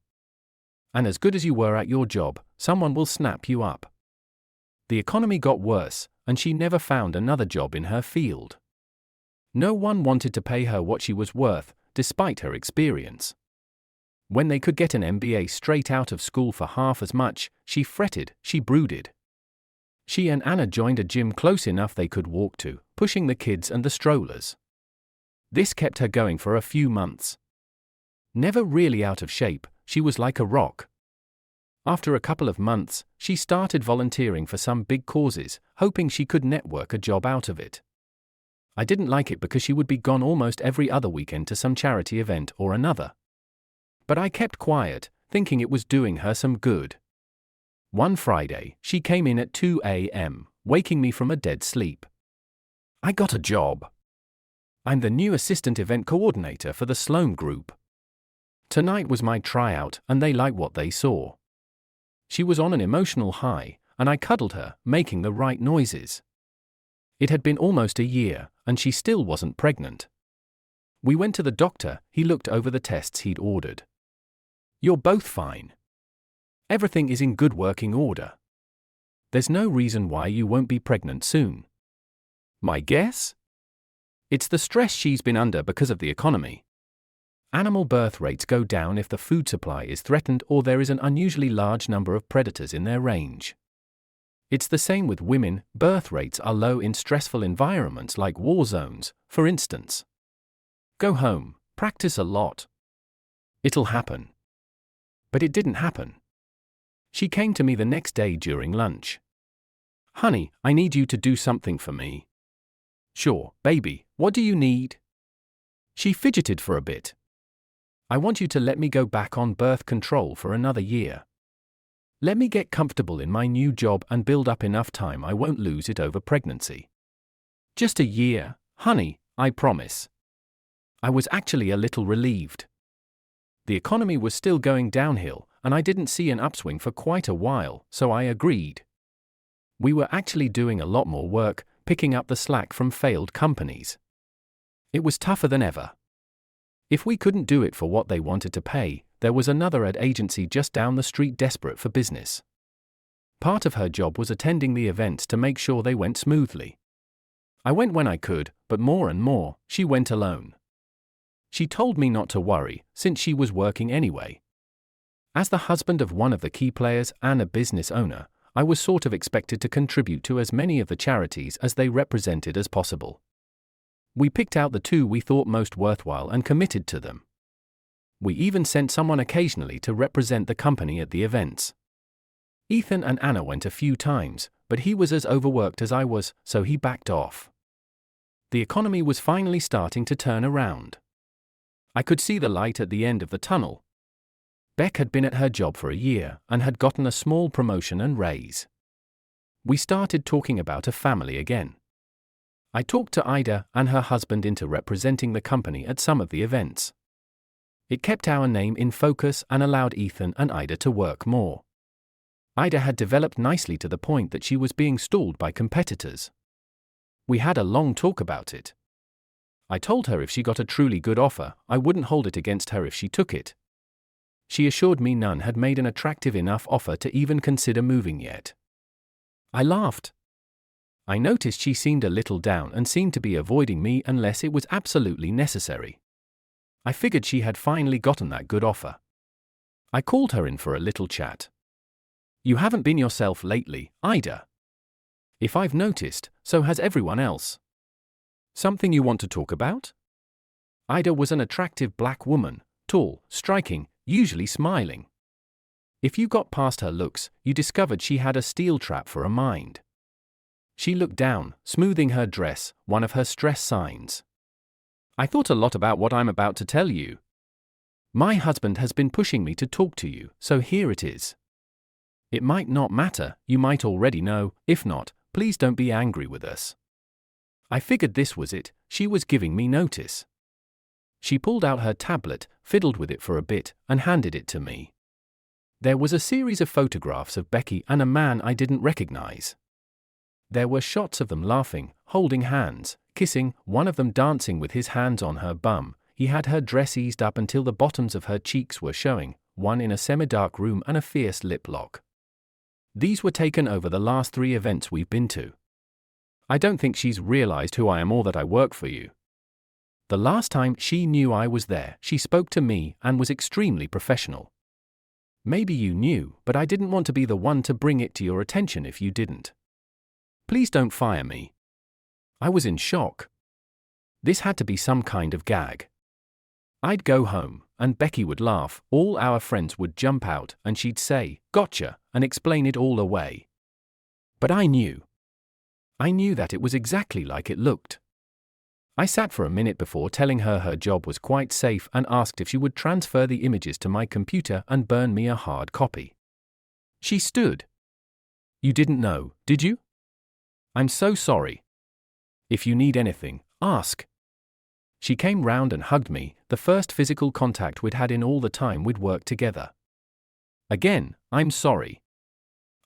A: And as good as you were at your job, someone will snap you up." The economy got worse, and she never found another job in her field. No one wanted to pay her what she was worth, despite her experience. When they could get an MBA straight out of school for half as much, she fretted, she brooded. She and Anna joined a gym close enough they could walk to, pushing the kids and the strollers. This kept her going for a few months. Never really out of shape, she was like a rock. After a couple of months, she started volunteering for some big causes, hoping she could network a job out of it. I didn't like it because she would be gone almost every other weekend to some charity event or another. But I kept quiet, thinking it was doing her some good. One Friday, she came in at 2 a.m., waking me from a dead sleep. "I got a job. I'm the new assistant event coordinator for the Sloan Group. Tonight was my tryout, and they liked what they saw." She was on an emotional high, and I cuddled her, making the right noises. It had been almost a year, and she still wasn't pregnant. We went to the doctor, he looked over the tests he'd ordered. "You're both fine. Everything is in good working order. There's no reason why you won't be pregnant soon." My guess? It's the stress she's been under because of the economy. Animal birth rates go down if the food supply is threatened or there is an unusually large number of predators in their range. It's the same with women, birth rates are low in stressful environments like war zones, for instance. Go home, practice a lot. It'll happen. But it didn't happen. She came to me the next day during lunch. "Honey, I need you to do something for me." "Sure, baby, what do you need?" She fidgeted for a bit. "I want you to let me go back on birth control for another year. Let me get comfortable in my new job and build up enough time I won't lose it over pregnancy. Just a year, honey, I promise." I was actually a little relieved. The economy was still going downhill, and I didn't see an upswing for quite a while, so I agreed. We were actually doing a lot more work, picking up the slack from failed companies. It was tougher than ever. If we couldn't do it for what they wanted to pay, there was another ad agency just down the street desperate for business. Part of her job was attending the events to make sure they went smoothly. I went when I could, but more and more, she went alone. She told me not to worry, since she was working anyway. As the husband of one of the key players and a business owner, I was sort of expected to contribute to as many of the charities as they represented as possible. We picked out the 2 we thought most worthwhile and committed to them. We even sent someone occasionally to represent the company at the events. Ethan and Anna went a few times, but he was as overworked as I was, so he backed off. The economy was finally starting to turn around. I could see the light at the end of the tunnel. Beck had been at her job for a year and had gotten a small promotion and raise. We started talking about a family again. I talked to Ida and her husband into representing the company at some of the events. It kept our name in focus and allowed Ethan and Ida to work more. Ida had developed nicely to the point that she was being stalled by competitors. We had a long talk about it. I told her if she got a truly good offer, I wouldn't hold it against her if she took it. She assured me none had made an attractive enough offer to even consider moving yet. I laughed. I noticed she seemed a little down and seemed to be avoiding me unless it was absolutely necessary. I figured she had finally gotten that good offer. I called her in for a little chat. You haven't been yourself lately, Ida. If I've noticed, so has everyone else. Something you want to talk about? Ida was an attractive black woman, tall, striking, usually smiling. If you got past her looks, you discovered she had a steel trap for a mind. She looked down, smoothing her dress, one of her stress signs. I thought a lot about what I'm about to tell you. My husband has been pushing me to talk to you, so here it is. It might not matter, you might already know, if not, please don't be angry with us. I figured this was it, she was giving me notice. She pulled out her tablet, fiddled with it for a bit, and handed it to me. There was a series of photographs of Becky and a man I didn't recognize. There were shots of them laughing, holding hands, kissing, one of them dancing with his hands on her bum. He had her dress eased up until the bottoms of her cheeks were showing, one in a semi-dark room and a fierce lip lock. These were taken over the last 3 events we've been to. I don't think she's realized who I am or that I work for you. The last time she knew I was there, she spoke to me and was extremely professional. Maybe you knew, but I didn't want to be the one to bring it to your attention if you didn't. Please don't fire me. I was in shock. This had to be some kind of gag. I'd go home, and Becky would laugh, all our friends would jump out, and she'd say, "Gotcha," and explain it all away. But I knew. I knew that it was exactly like it looked. I sat for a minute before telling her her job was quite safe and asked if she would transfer the images to my computer and burn me a hard copy. She stood. You didn't know, did you? I'm so sorry. If you need anything, ask. She came round and hugged me, the first physical contact we'd had in all the time we'd worked together. Again, I'm sorry.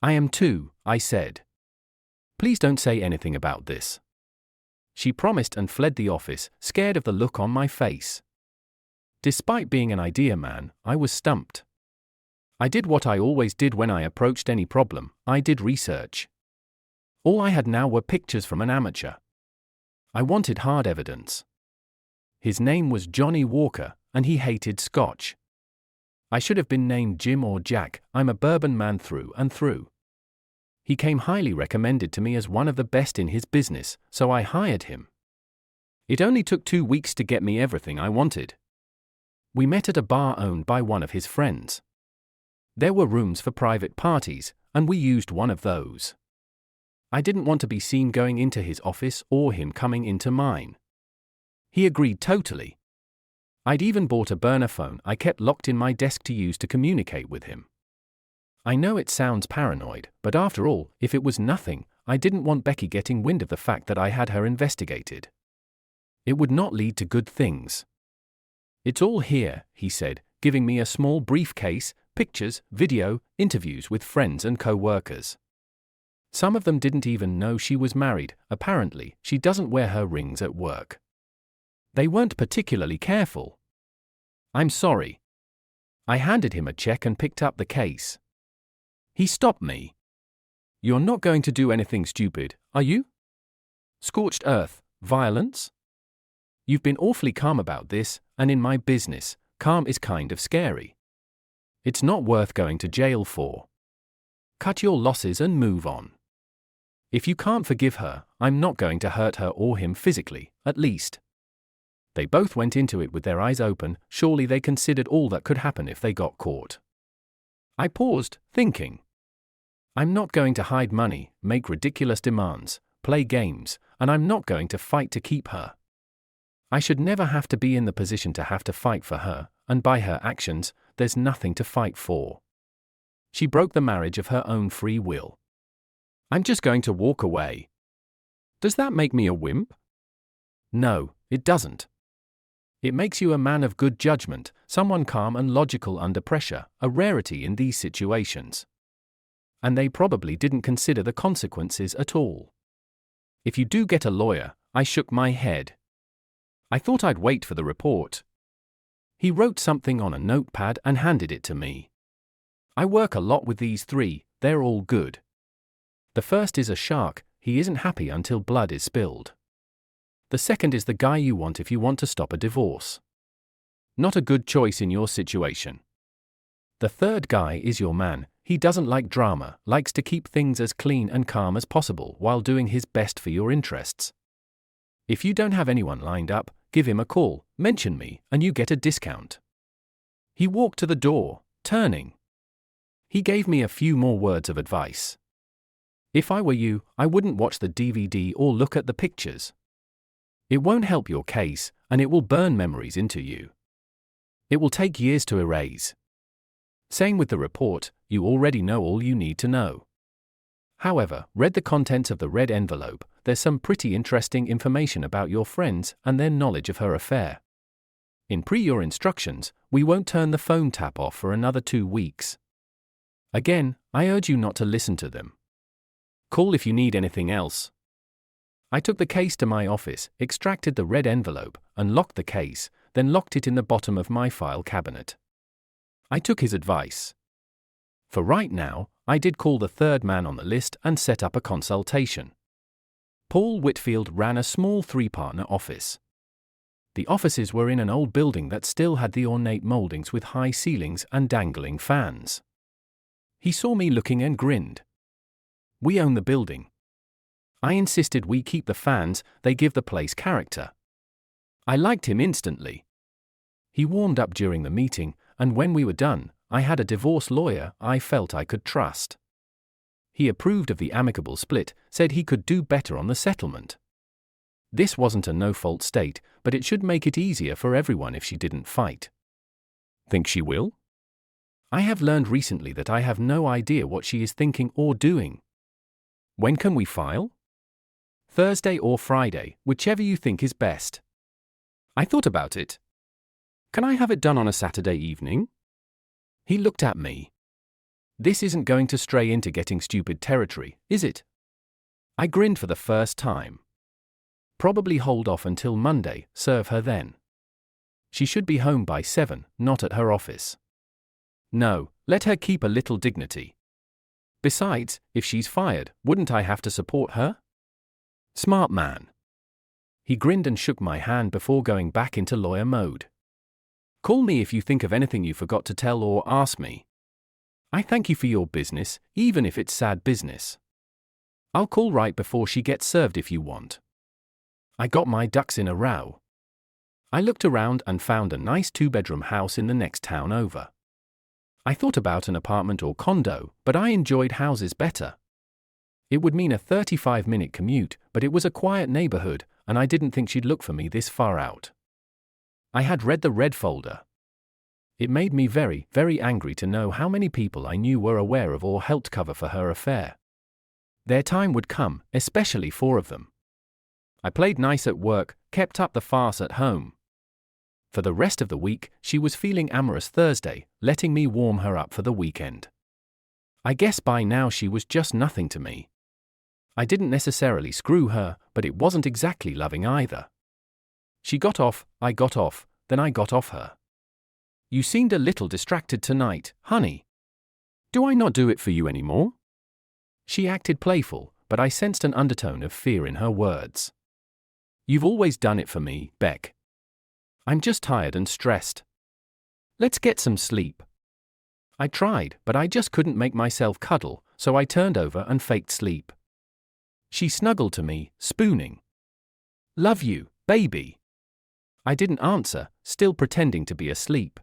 A: I am too, I said. Please don't say anything about this. She promised and fled the office, scared of the look on my face. Despite being an idea man, I was stumped. I did what I always did when I approached any problem, I did research. All I had now were pictures from an amateur. I wanted hard evidence. His name was Johnny Walker, and he hated Scotch. I should have been named Jim or Jack, I'm a bourbon man through and through. He came highly recommended to me as one of the best in his business, so I hired him. It only took 2 weeks to get me everything I wanted. We met at a bar owned by one of his friends. There were rooms for private parties, and we used one of those. I didn't want to be seen going into his office or him coming into mine. He agreed totally. I'd even bought a burner phone I kept locked in my desk to use to communicate with him. I know it sounds paranoid, but after all, if it was nothing, I didn't want Becky getting wind of the fact that I had her investigated. It would not lead to good things. It's all here, he said, giving me a small briefcase, pictures, video, interviews with friends and co-workers. Some of them didn't even know she was married, apparently, she doesn't wear her rings at work. They weren't particularly careful. I'm sorry. I handed him a check and picked up the case. He stopped me. You're not going to do anything stupid, are you? Scorched earth, violence? You've been awfully calm about this, and in my business, calm is kind of scary. It's not worth going to jail for. Cut your losses and move on. If you can't forgive her, I'm not going to hurt her or him physically, at least. They both went into it with their eyes open, surely they considered all that could happen if they got caught. I paused, thinking. I'm not going to hide money, make ridiculous demands, play games, and I'm not going to fight to keep her. I should never have to be in the position to have to fight for her, and by her actions, there's nothing to fight for. She broke the marriage of her own free will. I'm just going to walk away. Does that make me a wimp? No, it doesn't. It makes you a man of good judgment, someone calm and logical under pressure, a rarity in these situations. And they probably didn't consider the consequences at all. If you do get a lawyer, I shook my head. I thought I'd wait for the report. He wrote something on a notepad and handed it to me. I work a lot with these three, they're all good. The first is a shark, he isn't happy until blood is spilled. The second is the guy you want if you want to stop a divorce. Not a good choice in your situation. The third guy is your man, he doesn't like drama, likes to keep things as clean and calm as possible while doing his best for your interests. If you don't have anyone lined up, give him a call, mention me, and you get a discount. He walked to the door, turning. He gave me a few more words of advice. If I were you, I wouldn't watch the DVD or look at the pictures. It won't help your case, and it will burn memories into you. It will take years to erase. Same with the report, you already know all you need to know. However, read the contents of the red envelope, there's some pretty interesting information about your friends and their knowledge of her affair. In your instructions, we won't turn the phone tap off for another 2 weeks. Again, I urge you not to listen to them. Call if you need anything else. I took the case to my office, extracted the red envelope, unlocked the case, then locked it in the bottom of my file cabinet. I took his advice. For right now, I did call the third man on the list and set up a consultation. Paul Whitfield ran a small 3-partner office. The offices were in an old building that still had the ornate moldings with high ceilings and dangling fans. He saw me looking and grinned. We own the building. I insisted we keep the fans, they give the place character. I liked him instantly. He warmed up during the meeting, and when we were done, I had a divorce lawyer I felt I could trust. He approved of the amicable split, said he could do better on the settlement. This wasn't a no-fault state, but it should make it easier for everyone if she didn't fight. Think she will? I have learned recently that I have no idea what she is thinking or doing. When can we file? Thursday or Friday, whichever you think is best. I thought about it. Can I have it done on a Saturday evening? He looked at me. This isn't going to stray into getting stupid territory, is it? I grinned for the first time. Probably hold off until Monday, serve her then. She should be home by 7, not at her office. No, let her keep a little dignity. Besides, if she's fired, wouldn't I have to support her? Smart man. He grinned and shook my hand before going back into lawyer mode. Call me if you think of anything you forgot to tell or ask me. I thank you for your business, even if it's sad business. I'll call right before she gets served if you want. I got my ducks in a row. I looked around and found a nice 2-bedroom house in the next town over. I thought about an apartment or condo, but I enjoyed houses better. It would mean a 35-minute commute, but it was a quiet neighborhood, and I didn't think she'd look for me this far out. I had read the red folder. It made me very, very angry to know how many people I knew were aware of or helped cover for her affair. Their time would come, especially 4 of them. I played nice at work, kept up the farce at home. For the rest of the week, she was feeling amorous Thursday, letting me warm her up for the weekend. I guess by now she was just nothing to me. I didn't necessarily screw her, but it wasn't exactly loving either. She got off, I got off, then I got off her. You seemed a little distracted tonight, honey. Do I not do it for you anymore? She acted playful, but I sensed an undertone of fear in her words. You've always done it for me, Beck. I'm just tired and stressed. Let's get some sleep. I tried, but I just couldn't make myself cuddle, so I turned over and faked sleep. She snuggled to me, spooning. Love you, baby. I didn't answer, still pretending to be asleep.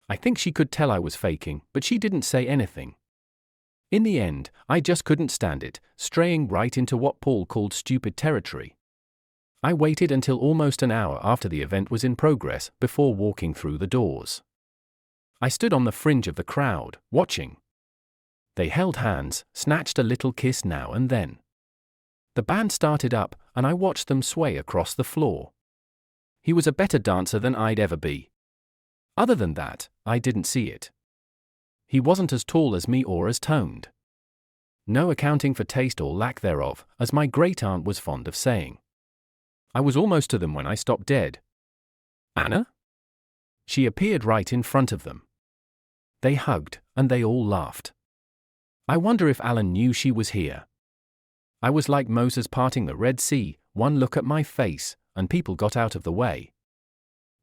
A: I think she could tell I was faking, but she didn't say anything. In the end, I just couldn't stand it, straying right into what Paul called stupid territory. I waited until almost an hour after the event was in progress before walking through the doors. I stood on the fringe of the crowd, watching. They held hands, snatched a little kiss now and then. The band started up, and I watched them sway across the floor. He was a better dancer than I'd ever be. Other than that, I didn't see it. He wasn't as tall as me or as toned. No accounting for taste or lack thereof, as my great-aunt was fond of saying. I was almost to them when I stopped dead. Anna? She appeared right in front of them. They hugged, and they all laughed. I wonder if Alan knew she was here. I was like Moses parting the Red Sea, one look at my face, and people got out of the way.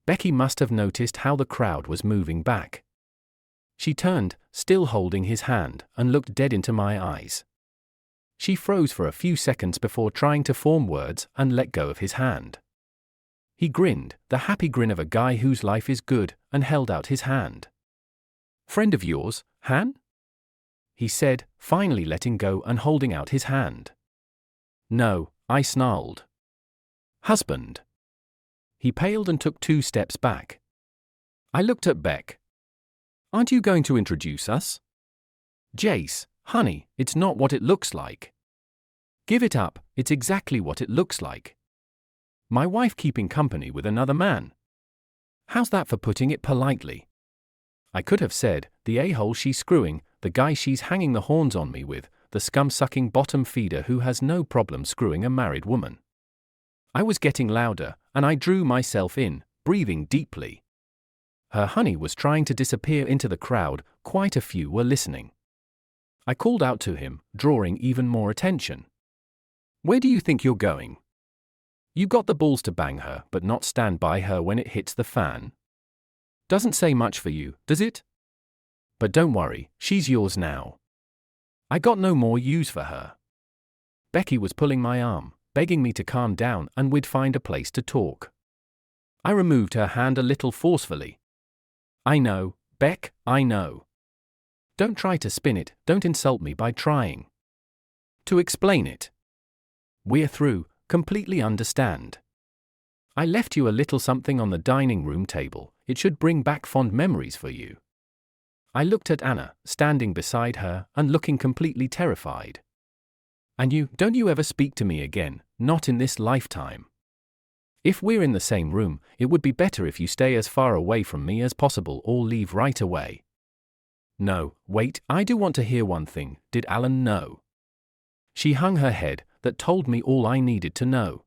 A: Becky must have noticed how the crowd was moving back. She turned, still holding his hand, and looked dead into my eyes. She froze for a few seconds before trying to form words and let go of his hand. He grinned, the happy grin of a guy whose life is good, and held out his hand. "Friend of yours, Han?" he said, finally letting go and holding out his hand. "No," I snarled. "Husband." He paled and took 2 steps back. I looked at Beck. "Aren't you going to introduce us?" "Jace, honey, it's not what it looks like." "Give it up, it's exactly what it looks like. My wife keeping company with another man. How's that for putting it politely?" I could have said, the a-hole she's screwing, the guy she's hanging the horns on me with, the scum-sucking bottom feeder who has no problem screwing a married woman. I was getting louder, and I drew myself in, breathing deeply. Her honey was trying to disappear into the crowd, quite a few were listening. I called out to him, drawing even more attention. "Where do you think you're going? You got the balls to bang her but not stand by her when it hits the fan? Doesn't say much for you, does it? But don't worry, she's yours now. I got no more use for her." Becky was pulling my arm, begging me to calm down and we'd find a place to talk. I removed her hand a little forcefully. "I know, Beck, I know. Don't try to spin it, don't insult me by trying to explain it. We're through, completely understand. I left you a little something on the dining room table, it should bring back fond memories for you." I looked at Anna, standing beside her, and looking completely terrified. "And you, don't you ever speak to me again, not in this lifetime. If we're in the same room, it would be better if you stay as far away from me as possible or leave right away." "No, wait, I do want to hear one thing, did Alan know?" She hung her head, that told me all I needed to know.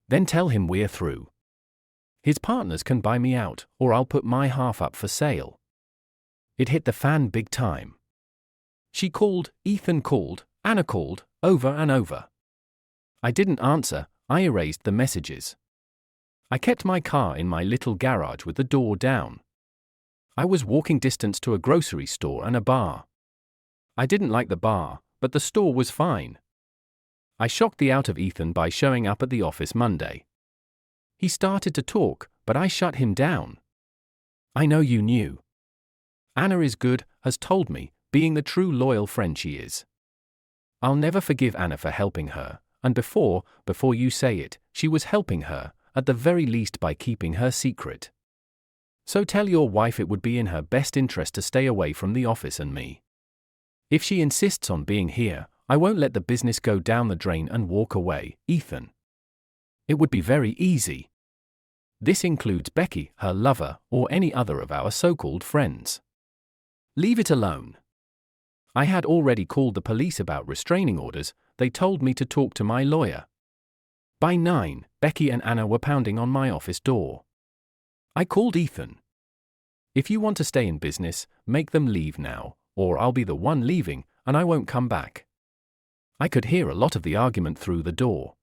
A: "Then tell him we're through. His partners can buy me out, or I'll put my half up for sale." It hit the fan big time. She called, Ethan called, Anna called, over and over. I didn't answer, I erased the messages. I kept my car in my little garage with the door down. I was walking distance to a grocery store and a bar. I didn't like the bar, but the store was fine. I shocked the out of Ethan by showing up at the office Monday. He started to talk, but I shut him down. "I know you knew. Anna is good, has told me, being the true loyal friend she is. I'll never forgive Anna for helping her, and before you say it, she was helping her, at the very least by keeping her secret. So tell your wife it would be in her best interest to stay away from the office and me. If she insists on being here, I won't let the business go down the drain and walk away, Ethan. It would be very easy. This includes Becky, her lover, or any other of our so-called friends. Leave it alone." I had already called the police about restraining orders, they told me to talk to my lawyer. By 9, Becky and Anna were pounding on my office door. I called Ethan. "If you want to stay in business, make them leave now, or I'll be the one leaving, and I won't come back." I could hear a lot of the argument through the door.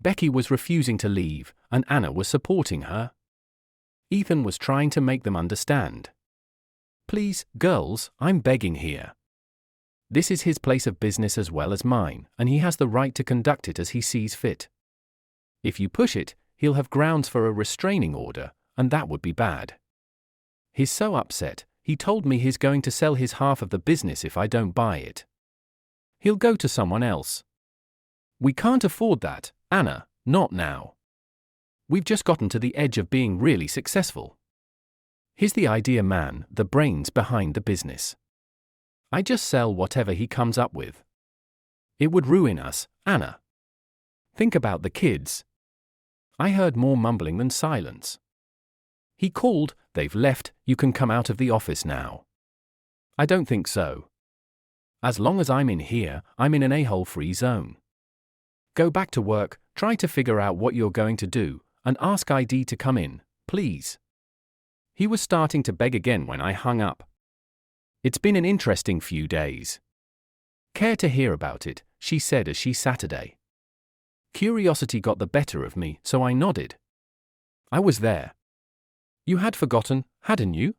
A: Becky was refusing to leave, and Anna was supporting her. Ethan was trying to make them understand. "Please, girls, I'm begging here. This is his place of business as well as mine, and he has the right to conduct it as he sees fit. If you push it, he'll have grounds for a restraining order, and that would be bad. He's so upset, he told me he's going to sell his half of the business if I don't buy it. He'll go to someone else. We can't afford that, Anna, not now. We've just gotten to the edge of being really successful. He's the idea man, the brains behind the business. I just sell whatever he comes up with. It would ruin us, Anna, Think about the kids. I heard more mumbling than silence. He called, they've left, you can come out of the office now. I don't think so. As long as I'm in here, I'm in an a-hole-free zone. Go back to work, try to figure out what you're going to do, and ask ID to come in, please. He was starting to beg again when I hung up. It's been an interesting few days. Care to hear about it, she said as she Saturday. Curiosity got the better of me, so I nodded. I was there. You had forgotten, hadn't you?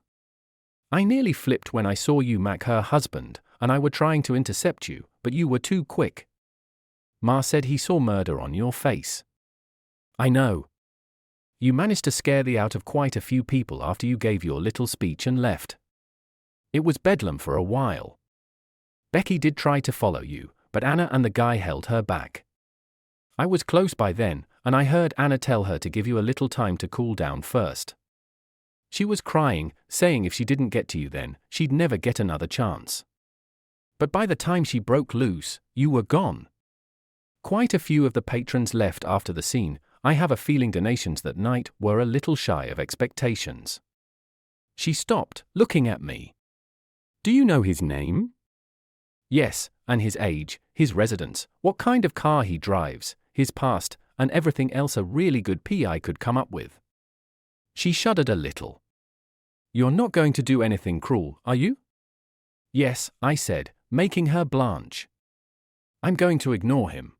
A: I nearly flipped when I saw you mac her husband, and I were trying to intercept you, but you were too quick. Ma said he saw murder on your face. I know. You managed to scare the out of quite a few people after you gave your little speech and left. It was bedlam for a while. Becky did try to follow you, but Anna and the guy held her back. I was close by then, and I heard Anna tell her to give you a little time to cool down first. She was crying, saying if she didn't get to you then, she'd never get another chance. But by the time she broke loose, you were gone. Quite a few of the patrons left after the scene. I have a feeling donations that night were a little shy of expectations. She stopped, looking at me. Do you know his name? Yes, and his age, his residence, what kind of car he drives, his past, and everything else a really good PI could come up with. She shuddered a little. You're not going to do anything cruel, are you? Yes, I said, making her blanch. I'm going to ignore him.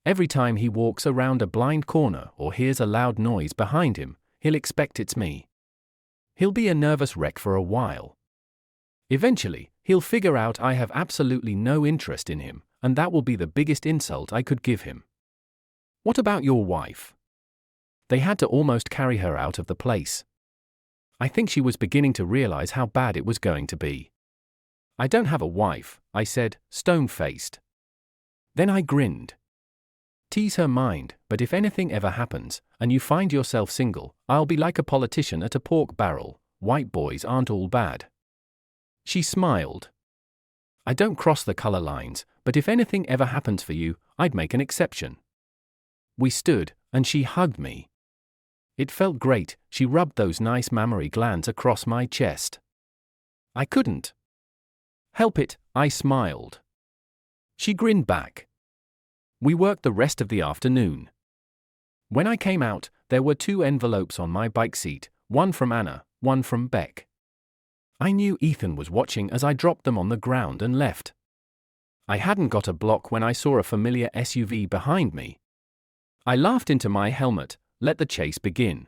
A: Every time he walks around a blind corner or hears a loud noise behind him, he'll expect it's me. He'll be a nervous wreck for a while. Eventually, he'll figure out I have absolutely no interest in him, and that will be the biggest insult I could give him. What about your wife? They had to almost carry her out of the place. I think she was beginning to realize how bad it was going to be. I don't have a wife, I said, stone-faced. Then I grinned. Tease her mind, but if anything ever happens, and you find yourself single, I'll be like a politician at a pork barrel. White boys aren't all bad. She smiled. I don't cross the color lines, but if anything ever happens for you, I'd make an exception. We stood, and she hugged me. It felt great. She rubbed those nice mammary glands across my chest. I couldn't help it, I smiled. She grinned back. We worked the rest of the afternoon. When I came out, there were 2 envelopes on my bike seat, one from Anna, one from Beck. I knew Ethan was watching as I dropped them on the ground and left. I hadn't got a block when I saw a familiar SUV behind me. I laughed into my helmet, let the chase begin.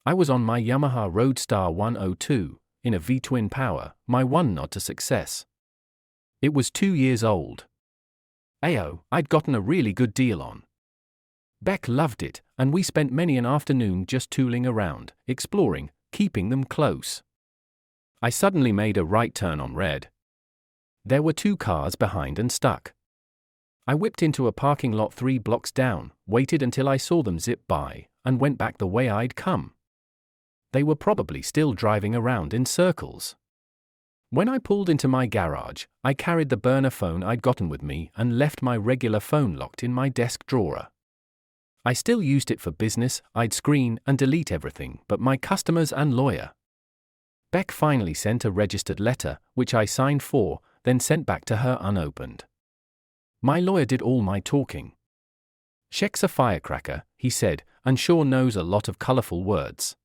A: I was on my Yamaha Roadstar 102, in a V-twin power, my one nod to success. It was 2 years old. Ayo, I'd gotten a really good deal on. Beck loved it, and we spent many an afternoon just tooling around, exploring, keeping them close. I suddenly made a right turn on red. There were 2 cars behind and stuck. I whipped into a parking lot 3 blocks down, waited until I saw them zip by, and went back the way I'd come. They were probably still driving around in circles. When I pulled into my garage, I carried the burner phone I'd gotten with me and left my regular phone locked in my desk drawer. I still used it for business. I'd screen and delete everything but my customers and lawyer. Beck finally sent a registered letter, which I signed for, then sent back to her unopened. My lawyer did all my talking. She's a firecracker, he said, and sure knows a lot of colorful words.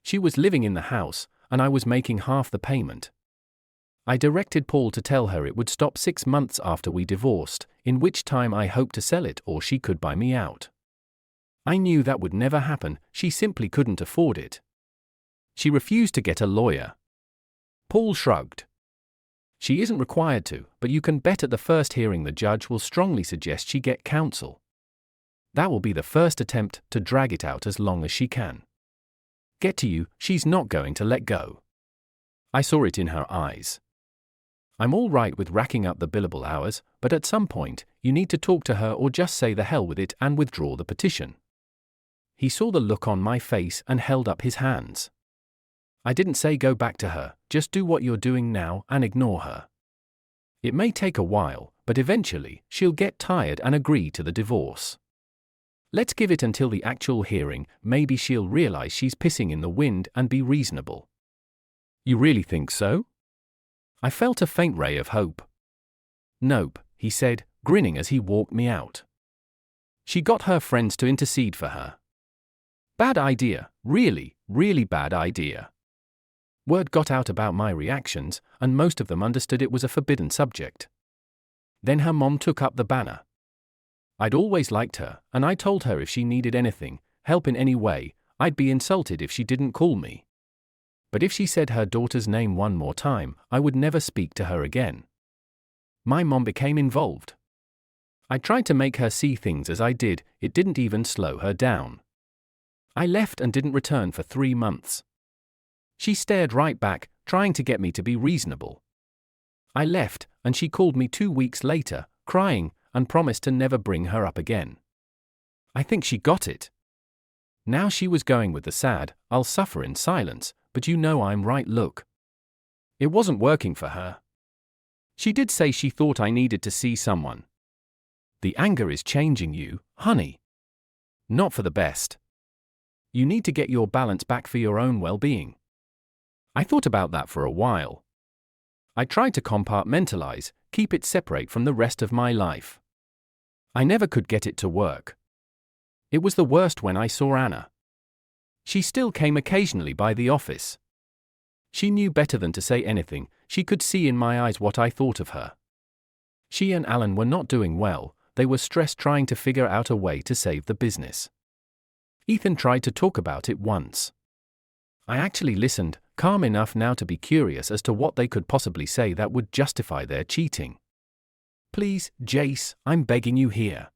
A: She was living in the house, and I was making half the payment. I directed Paul to tell her it would stop 6 months after we divorced, in which time I hoped to sell it or she could buy me out. I knew that would never happen. She simply couldn't afford it. She refused to get a lawyer. Paul shrugged. She isn't required to, but you can bet at the first hearing the judge will strongly suggest she get counsel. That will be the first attempt to drag it out as long as she can. Get to you, she's not going to let go. I saw it in her eyes. I'm all right with racking up the billable hours, but at some point, you need to talk to her or just say the hell with it and withdraw the petition. He saw the look on my face and held up his hands. I didn't say go back to her, just do what you're doing now and ignore her. It may take a while, but eventually, she'll get tired and agree to the divorce. Let's give it until the actual hearing, maybe she'll realize she's pissing in the wind and be reasonable. You really think so? I felt a faint ray of hope. Nope, he said, grinning as he walked me out. She got her friends to intercede for her. Bad idea, really, really bad idea. Word got out about my reactions, and most of them understood it was a forbidden subject. Then her mom took up the banner. I'd always liked her, and I told her if she needed anything, help in any way, I'd be insulted if she didn't call me. But if she said her daughter's name one more time, I would never speak to her again. My mom became involved. I tried to make her see things as I did, it didn't even slow her down. I left and didn't return for 3 months. She stared right back, trying to get me to be reasonable. I left, and she called me 2 weeks later, crying, and promised to never bring her up again. I think she got it. Now she was going with the sad, I'll suffer in silence, but you know I'm right look. It wasn't working for her. She did say she thought I needed to see someone. The anger is changing you, honey. Not for the best. You need to get your balance back for your own well-being. I thought about that for a while. I tried to compartmentalize, keep it separate from the rest of my life. I never could get it to work. It was the worst when I saw Anna. She still came occasionally by the office. She knew better than to say anything, she could see in my eyes what I thought of her. She and Alan were not doing well, they were stressed trying to figure out a way to save the business. Ethan tried to talk about it once. I actually listened, calm enough now to be curious as to what they could possibly say that would justify their cheating. Please, Jace, I'm begging you here.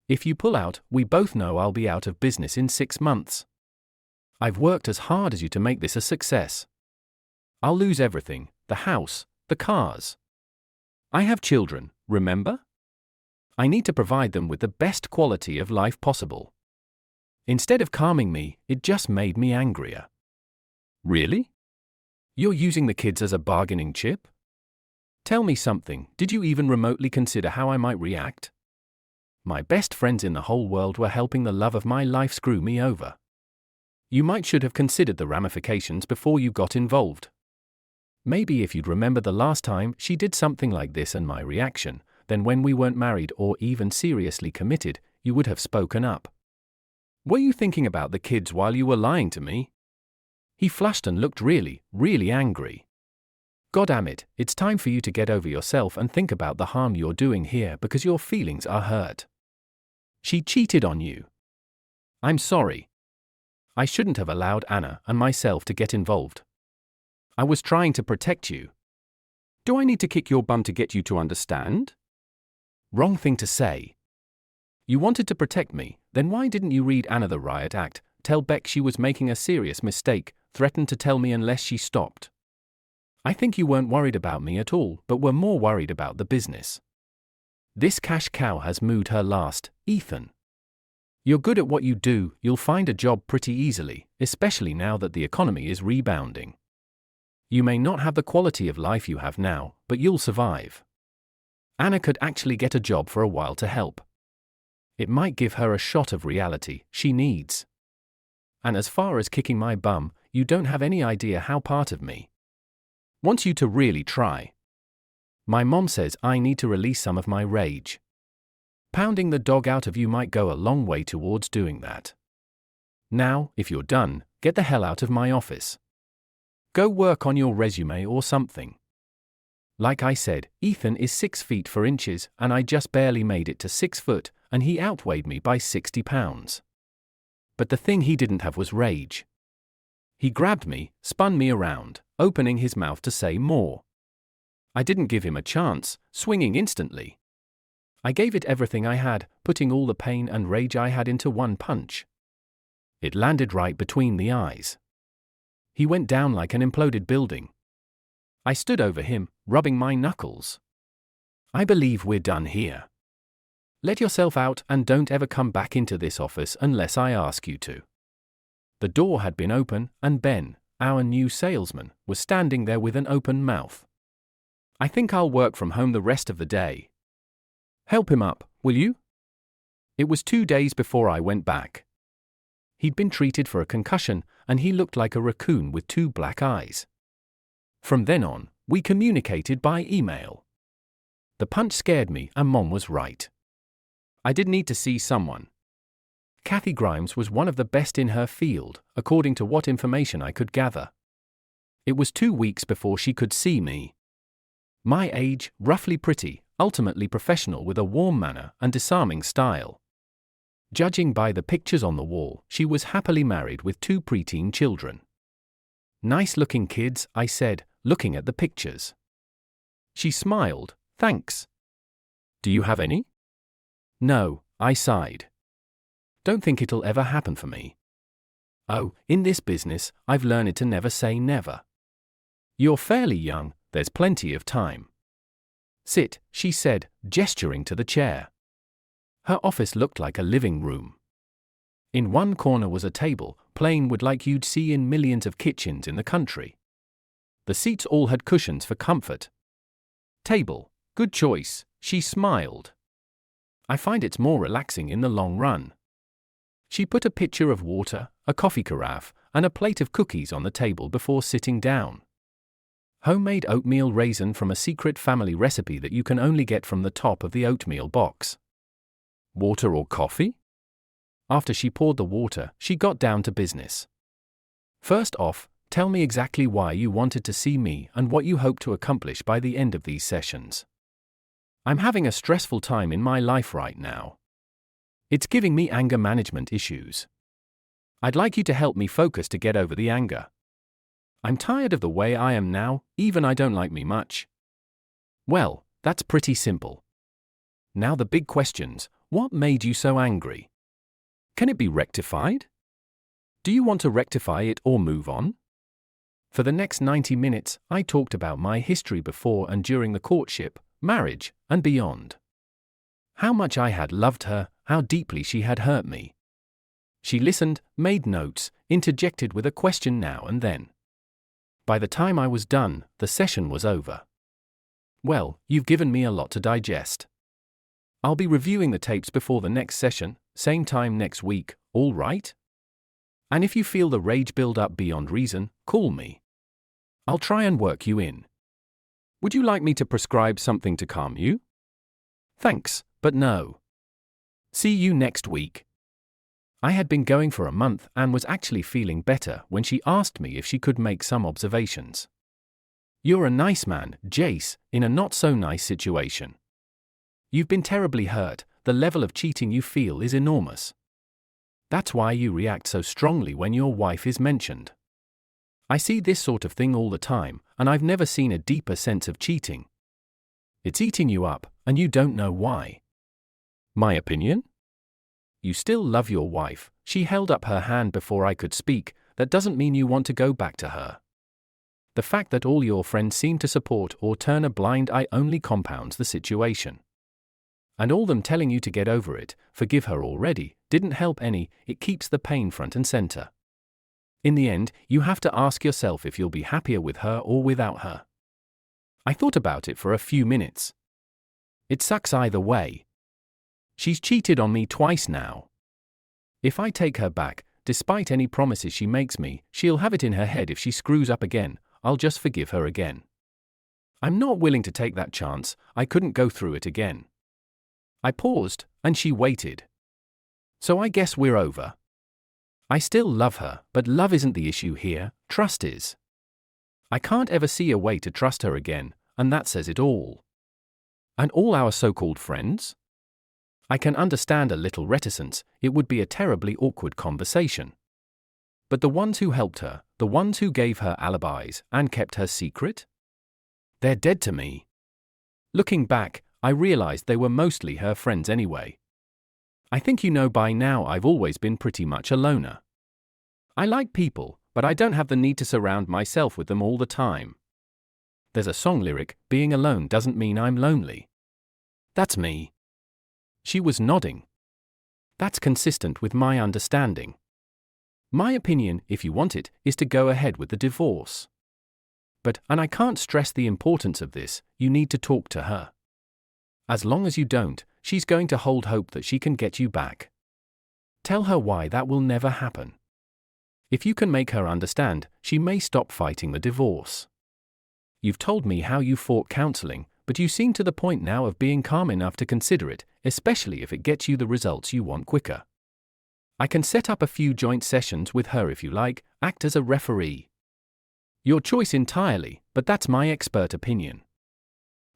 A: If you pull out, we both know I'll be out of business in 6 months. I've worked as hard as you to make this a success. I'll lose everything, the house, the cars. I have children, remember? I need to provide them with the best quality of life possible. Instead of calming me, it just made me angrier. Really? You're using the kids as a bargaining chip? Tell me something, did you even remotely consider how I might react? My best friends in the whole world were helping the love of my life screw me over. You should have considered the ramifications before you got involved. Maybe if you'd remember the last time she did something like this and my reaction, then when we weren't married or even seriously committed, you would have spoken up. Were you thinking about the kids while you were lying to me? He flushed and looked really, really angry. Goddamn it, it's time for you to get over yourself and think about the harm you're doing here because your feelings are hurt. She cheated on you. I'm sorry. I shouldn't have allowed Anna and myself to get involved. I was trying to protect you. Do I need to kick your bum to get you to understand? Wrong thing to say. You wanted to protect me, then why didn't you read Anna the Riot Act, tell Beck she was making a serious mistake, threaten to tell me unless she stopped? I think you weren't worried about me at all, but were more worried about the business. This cash cow has mooed her last, Ethan. You're good at what you do, you'll find a job pretty easily, especially now that the economy is rebounding. You may not have the quality of life you have now, but you'll survive. Anna could actually get a job for a while to help. It might give her a shot of reality she needs. And as far as kicking my bum, you don't have any idea how part of me wants you to really try. My mom says I need to release some of my rage. Pounding the dog out of you might go a long way towards doing that. Now, if you're done, get the hell out of my office. Go work on your resume or something. Like I said, Ethan is 6 feet 4 inches, and I just barely made it to 6 foot, and he outweighed me by 60 pounds. But the thing he didn't have was rage. He grabbed me, spun me around, opening his mouth to say more. I didn't give him a chance, swinging instantly. I gave it everything I had, putting all the pain and rage I had into one punch. It landed right between the eyes. He went down like an imploded building. I stood over him, rubbing my knuckles. I believe we're done here. Let yourself out and don't ever come back into this office unless I ask you to. The door had been open, and Ben, our new salesman, was standing there with an open mouth. I think I'll work from home the rest of the day, Help him up, will you? It was 2 days before I went back. He'd been treated for a concussion, and he looked like a raccoon with 2 black eyes. From then on, we communicated by email. The punch scared me, and Mom was right. I did need to see someone. Kathy Grimes was one of the best in her field, according to what information I could gather. It was 2 weeks before she could see me. My age, roughly pretty, ultimately professional with a warm manner and disarming style. Judging by the pictures on the wall, she was happily married with 2 preteen children. Nice-looking kids, I said, looking at the pictures. She smiled, thanks. Do you have any? No, I sighed. Don't think it'll ever happen for me. Oh, in this business, I've learned to never say never. You're fairly young, there's plenty of time. Sit, she said, gesturing to the chair. Her office looked like a living room. In one corner was a table, plain wood like you'd see in millions of kitchens in the country. The seats all had cushions for comfort. Table, good choice, she smiled. I find it's more relaxing in the long run. She put a pitcher of water, a coffee carafe, and a plate of cookies on the table before sitting down. Homemade oatmeal raisin from a secret family recipe that you can only get from the top of the oatmeal box. Water or coffee? After she poured the water, she got down to business. First off, tell me exactly why you wanted to see me and what you hope to accomplish by the end of these sessions. I'm having a stressful time in my life right now. It's giving me anger management issues. I'd like you to help me focus to get over the anger. I'm tired of the way I am now, even I don't like me much. Well, that's pretty simple. Now the big questions, what made you so angry? Can it be rectified? Do you want to rectify it or move on? For the next 90 minutes, I talked about my history before and during the courtship, marriage, and beyond. How much I had loved her, how deeply she had hurt me. She listened, made notes, interjected with a question now and then. By the time I was done, the session was over. Well, you've given me a lot to digest. I'll be reviewing the tapes before the next session, same time next week, all right? And if you feel the rage build up beyond reason, call me. I'll try and work you in. Would you like me to prescribe something to calm you? Thanks, but no. See you next week. I had been going for a month and was actually feeling better when she asked me if she could make some observations. You're a nice man, Jace, in a not-so-nice situation. You've been terribly hurt, the level of cheating you feel is enormous. That's why you react so strongly when your wife is mentioned. I see this sort of thing all the time, and I've never seen a deeper sense of cheating. It's eating you up, and you don't know why. My opinion? You still love your wife. She held up her hand before I could speak. That doesn't mean you want to go back to her. The fact that all your friends seem to support or turn a blind eye only compounds the situation. And all them telling you to get over it, forgive her already, didn't help any. It keeps the pain front and center. In the end, you have to ask yourself if you'll be happier with her or without her. I thought about it for a few minutes. It sucks either way. She's cheated on me twice now. If I take her back, despite any promises she makes me, she'll have it in her head if she screws up again, I'll just forgive her again. I'm not willing to take that chance. I couldn't go through it again. I paused, and she waited. So I guess we're over. I still love her, but love isn't the issue here, trust is. I can't ever see a way to trust her again, and that says it all. And all our so-called friends? I can understand a little reticence, it would be a terribly awkward conversation. But the ones who helped her, the ones who gave her alibis and kept her secret? They're dead to me. Looking back, I realized they were mostly her friends anyway. I think you know by now I've always been pretty much a loner. I like people, but I don't have the need to surround myself with them all the time. There's a song lyric, being alone doesn't mean I'm lonely. That's me. She was nodding. That's consistent with my understanding. My opinion, if you want it, is to go ahead with the divorce. But, and I can't stress the importance of this, you need to talk to her. As long as you don't, she's going to hold hope that she can get you back. Tell her why that will never happen. If you can make her understand, she may stop fighting the divorce. You've told me how you fought counseling, but you seem to the point now of being calm enough to consider it, especially if it gets you the results you want quicker. I can set up a few joint sessions with her if you like, act as a referee. Your choice entirely, but that's my expert opinion.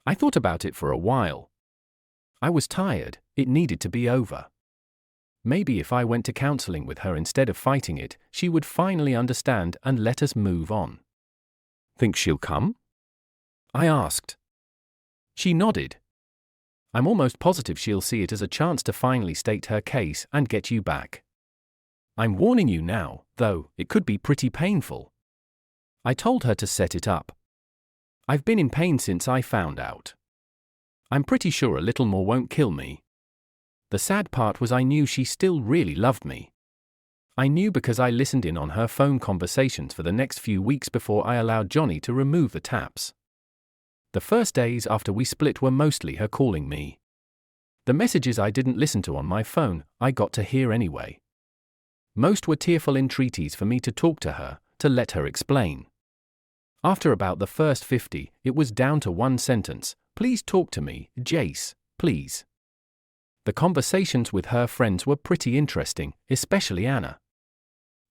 A: I thought about it for a while. I was tired, it needed to be over. Maybe if I went to counseling with her instead of fighting it, she would finally understand and let us move on. Think she'll come? I asked. She nodded. I'm almost positive she'll see it as a chance to finally state her case and get you back. I'm warning you now, though, it could be pretty painful. I told her to set it up. I've been in pain since I found out. I'm pretty sure a little more won't kill me. The sad part was I knew she still really loved me. I knew because I listened in on her phone conversations for the next few weeks before I allowed Johnny to remove the taps. The first days after we split were mostly her calling me. The messages I didn't listen to on my phone, I got to hear anyway. Most were tearful entreaties for me to talk to her, to let her explain. After about the first 50, it was down to one sentence: please talk to me, Jace, please. The conversations with her friends were pretty interesting, especially Anna.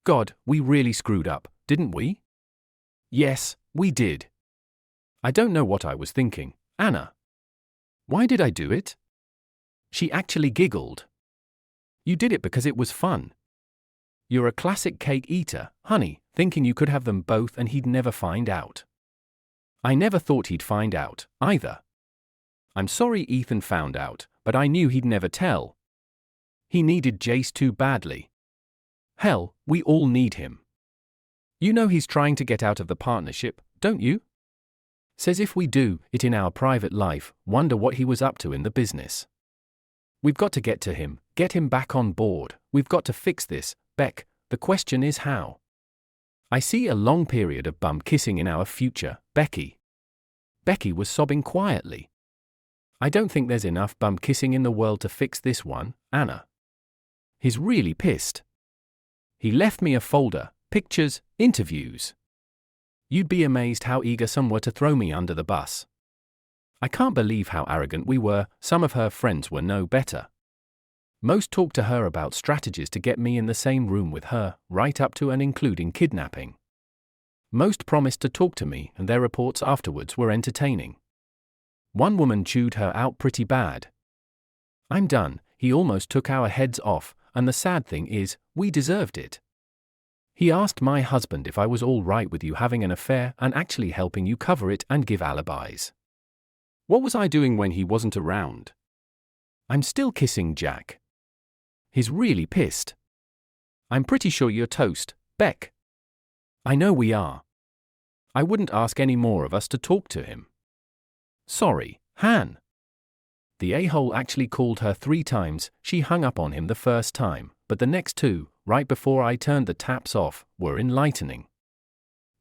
A: God, we really screwed up, didn't we? Yes, we did. I don't know what I was thinking, Anna. Why did I do it? She actually giggled. You did it because it was fun. You're a classic cake eater, honey, thinking you could have them both and he'd never find out. I never thought he'd find out, either. I'm sorry Ethan found out, but I knew he'd never tell. He needed Jace too badly. Hell, we all need him. You know he's trying to get out of the partnership, don't you? Says if we do it in our private life, wonder what he was up to in the business. We've got to get to him, get him back on board, we've got to fix this, Beck, the question is how. I see a long period of bum kissing in our future, Becky. Becky was sobbing quietly. I don't think there's enough bum kissing in the world to fix this one, Anna. He's really pissed. He left me a folder, pictures, interviews. You'd be amazed how eager some were to throw me under the bus. I can't believe how arrogant we were, some of her friends were no better. Most talked to her about strategies to get me in the same room with her, right up to and including kidnapping. Most promised to talk to me and their reports afterwards were entertaining. One woman chewed her out pretty bad. I'm done, he almost took our heads off, and the sad thing is, we deserved it. He asked my husband if I was all right with you having an affair and actually helping you cover it and give alibis. What was I doing when he wasn't around? I'm still kissing Jack. He's really pissed. I'm pretty sure you're toast, Beck. I know we are. I wouldn't ask any more of us to talk to him. Sorry, Han. The a-hole actually called her 3 times, she hung up on him the first time, but the next 2, right before I turned the taps off, were enlightening.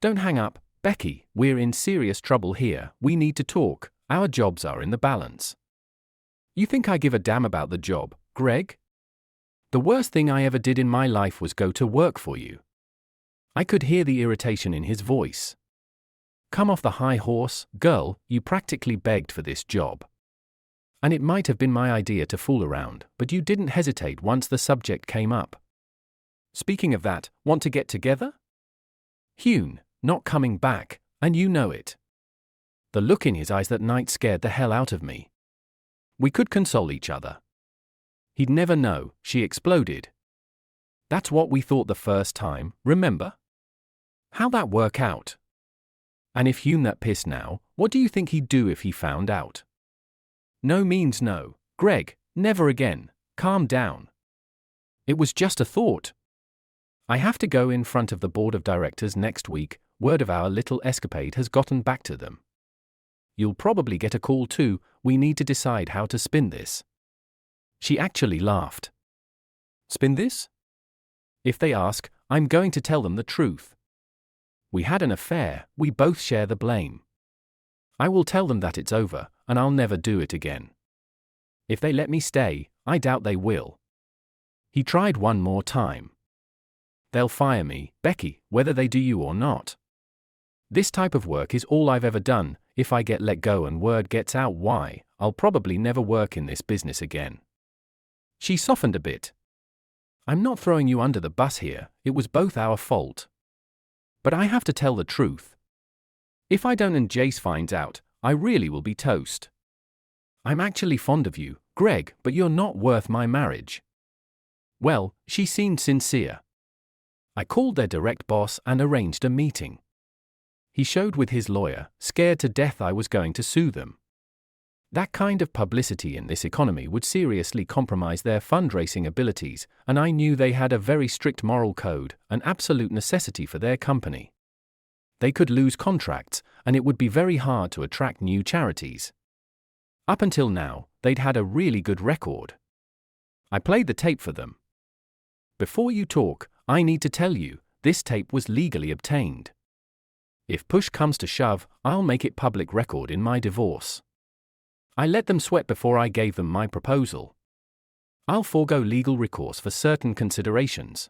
A: Don't hang up, Becky, we're in serious trouble here, we need to talk, our jobs are in the balance. You think I give a damn about the job, Greg? The worst thing I ever did in my life was go to work for you. I could hear the irritation in his voice. Come off the high horse, girl, you practically begged for this job. And it might have been my idea to fool around, but you didn't hesitate once the subject came up. Speaking of that, want to get together? Hune, not coming back, and you know it. The look in his eyes that night scared the hell out of me. We could console each other. He'd never know, she exploded. That's what we thought the first time, remember? How'd that work out? And if Hune that pissed now, what do you think he'd do if he found out? No means no, Greg, never again, calm down. It was just a thought. I have to go in front of the board of directors next week, word of our little escapade has gotten back to them. You'll probably get a call too, we need to decide how to spin this. She actually laughed. Spin this? If they ask, I'm going to tell them the truth. We had an affair, we both share the blame. I will tell them that it's over, and I'll never do it again. If they let me stay, I doubt they will. He tried one more time. They'll fire me, Becky, whether they do you or not. This type of work is all I've ever done. If I get let go and word gets out why, I'll probably never work in this business again. She softened a bit. I'm not throwing you under the bus here, it was both our fault. But I have to tell the truth. If I don't and Jace finds out, I really will be toast. I'm actually fond of you, Greg, but you're not worth my marriage. Well, she seemed sincere. I called their direct boss and arranged a meeting. He showed with his lawyer, scared to death I was going to sue them. That kind of publicity in this economy would seriously compromise their fundraising abilities, and I knew they had a very strict moral code, an absolute necessity for their company. They could lose contracts, and it would be very hard to attract new charities. Up until now, they'd had a really good record. I played the tape for them. Before you talk, I need to tell you, this tape was legally obtained. If push comes to shove, I'll make it public record in my divorce. I let them sweat before I gave them my proposal. I'll forego legal recourse for certain considerations.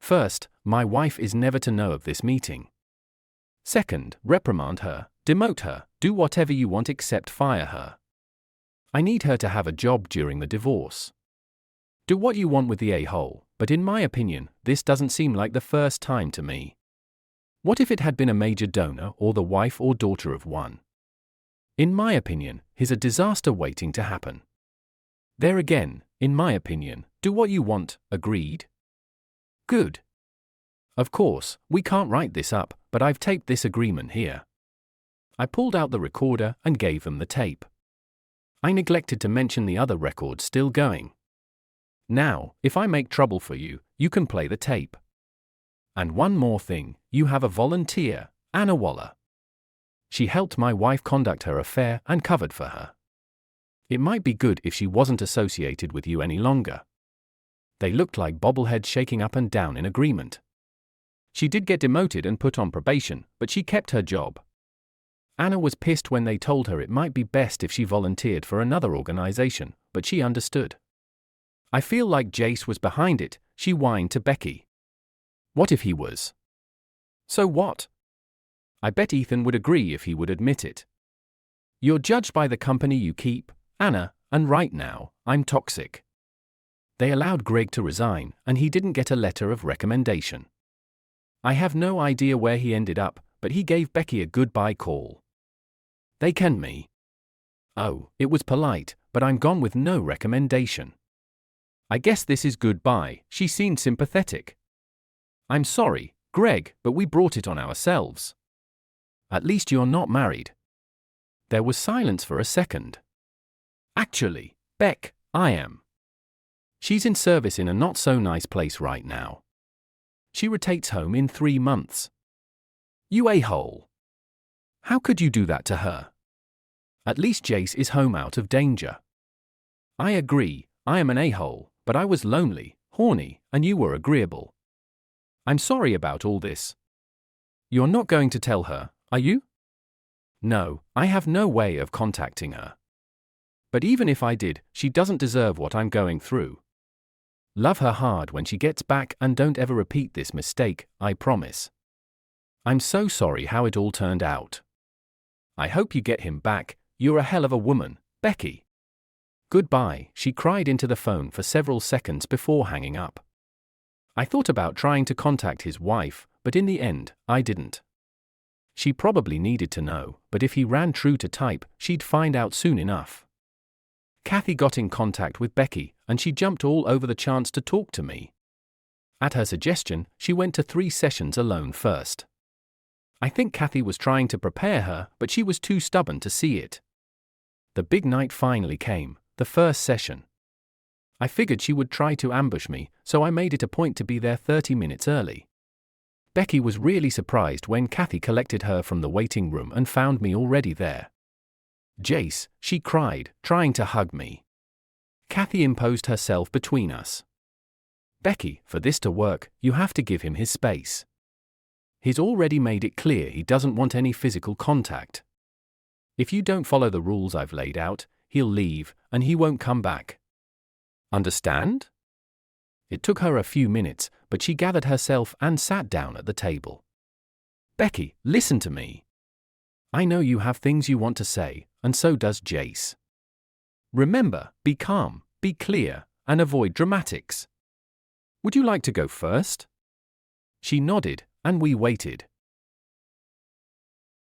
A: First, my wife is never to know of this meeting. Second, reprimand her, demote her, do whatever you want except fire her. I need her to have a job during the divorce. Do what you want with the a-hole, but in my opinion, this doesn't seem like the first time to me. What if it had been a major donor or the wife or daughter of one? In my opinion, here's a disaster waiting to happen. There again, in my opinion, do what you want, agreed? Good. Of course, we can't write this up, but I've taped this agreement here. I pulled out the recorder and gave them the tape. I neglected to mention the other records still going. Now, if I make trouble for you, you can play the tape. And one more thing, you have a volunteer, Anna Waller. She helped my wife conduct her affair and covered for her. It might be good if she wasn't associated with you any longer. They looked like bobbleheads shaking up and down in agreement. She did get demoted and put on probation, but she kept her job. Anna was pissed when they told her it might be best if she volunteered for another organization, but she understood. I feel like Jace was behind it, she whined to Becky. What if he was? So what? I bet Ethan would agree if he would admit it. You're judged by the company you keep, Anna, and right now, I'm toxic. They allowed Greg to resign, and he didn't get a letter of recommendation. I have no idea where he ended up, but he gave Becky a goodbye call. They canned me. Oh, it was polite, but I'm gone with no recommendation. I guess this is goodbye, she seemed sympathetic. I'm sorry, Greg, but we brought it on ourselves. At least you're not married. There was silence for a second. Actually, Beck, I am. She's in service in a not-so-nice place right now. She rotates home in 3 months. You a-hole. How could you do that to her? At least Jace is home out of danger. I agree, I am an a-hole, but I was lonely, horny, and you were agreeable. I'm sorry about all this. You're not going to tell her, are you? No, I have no way of contacting her. But even if I did, she doesn't deserve what I'm going through. Love her hard when she gets back and don't ever repeat this mistake, I promise. I'm so sorry how it all turned out. I hope you get him back, you're a hell of a woman, Becky. Goodbye, she cried into the phone for several seconds before hanging up. I thought about trying to contact his wife, but in the end, I didn't. She probably needed to know, but if he ran true to type, she'd find out soon enough. Kathy got in contact with Becky, and she jumped all over the chance to talk to me. At her suggestion, she went to 3 sessions alone first. I think Kathy was trying to prepare her, but she was too stubborn to see it. The big night finally came, the first session. I figured she would try to ambush me, so I made it a point to be there 30 minutes early. Becky was really surprised when Kathy collected her from the waiting room and found me already there. Jace, she cried, trying to hug me. Kathy imposed herself between us. Becky, for this to work, you have to give him his space. He's already made it clear he doesn't want any physical contact. If you don't follow the rules I've laid out, he'll leave, and he won't come back. Understand? It took her a few minutes, but she gathered herself and sat down at the table. Becky, listen to me. I know you have things you want to say, and so does Jace. Remember, be calm, be clear, and avoid dramatics. Would you like to go first? She nodded, and we waited.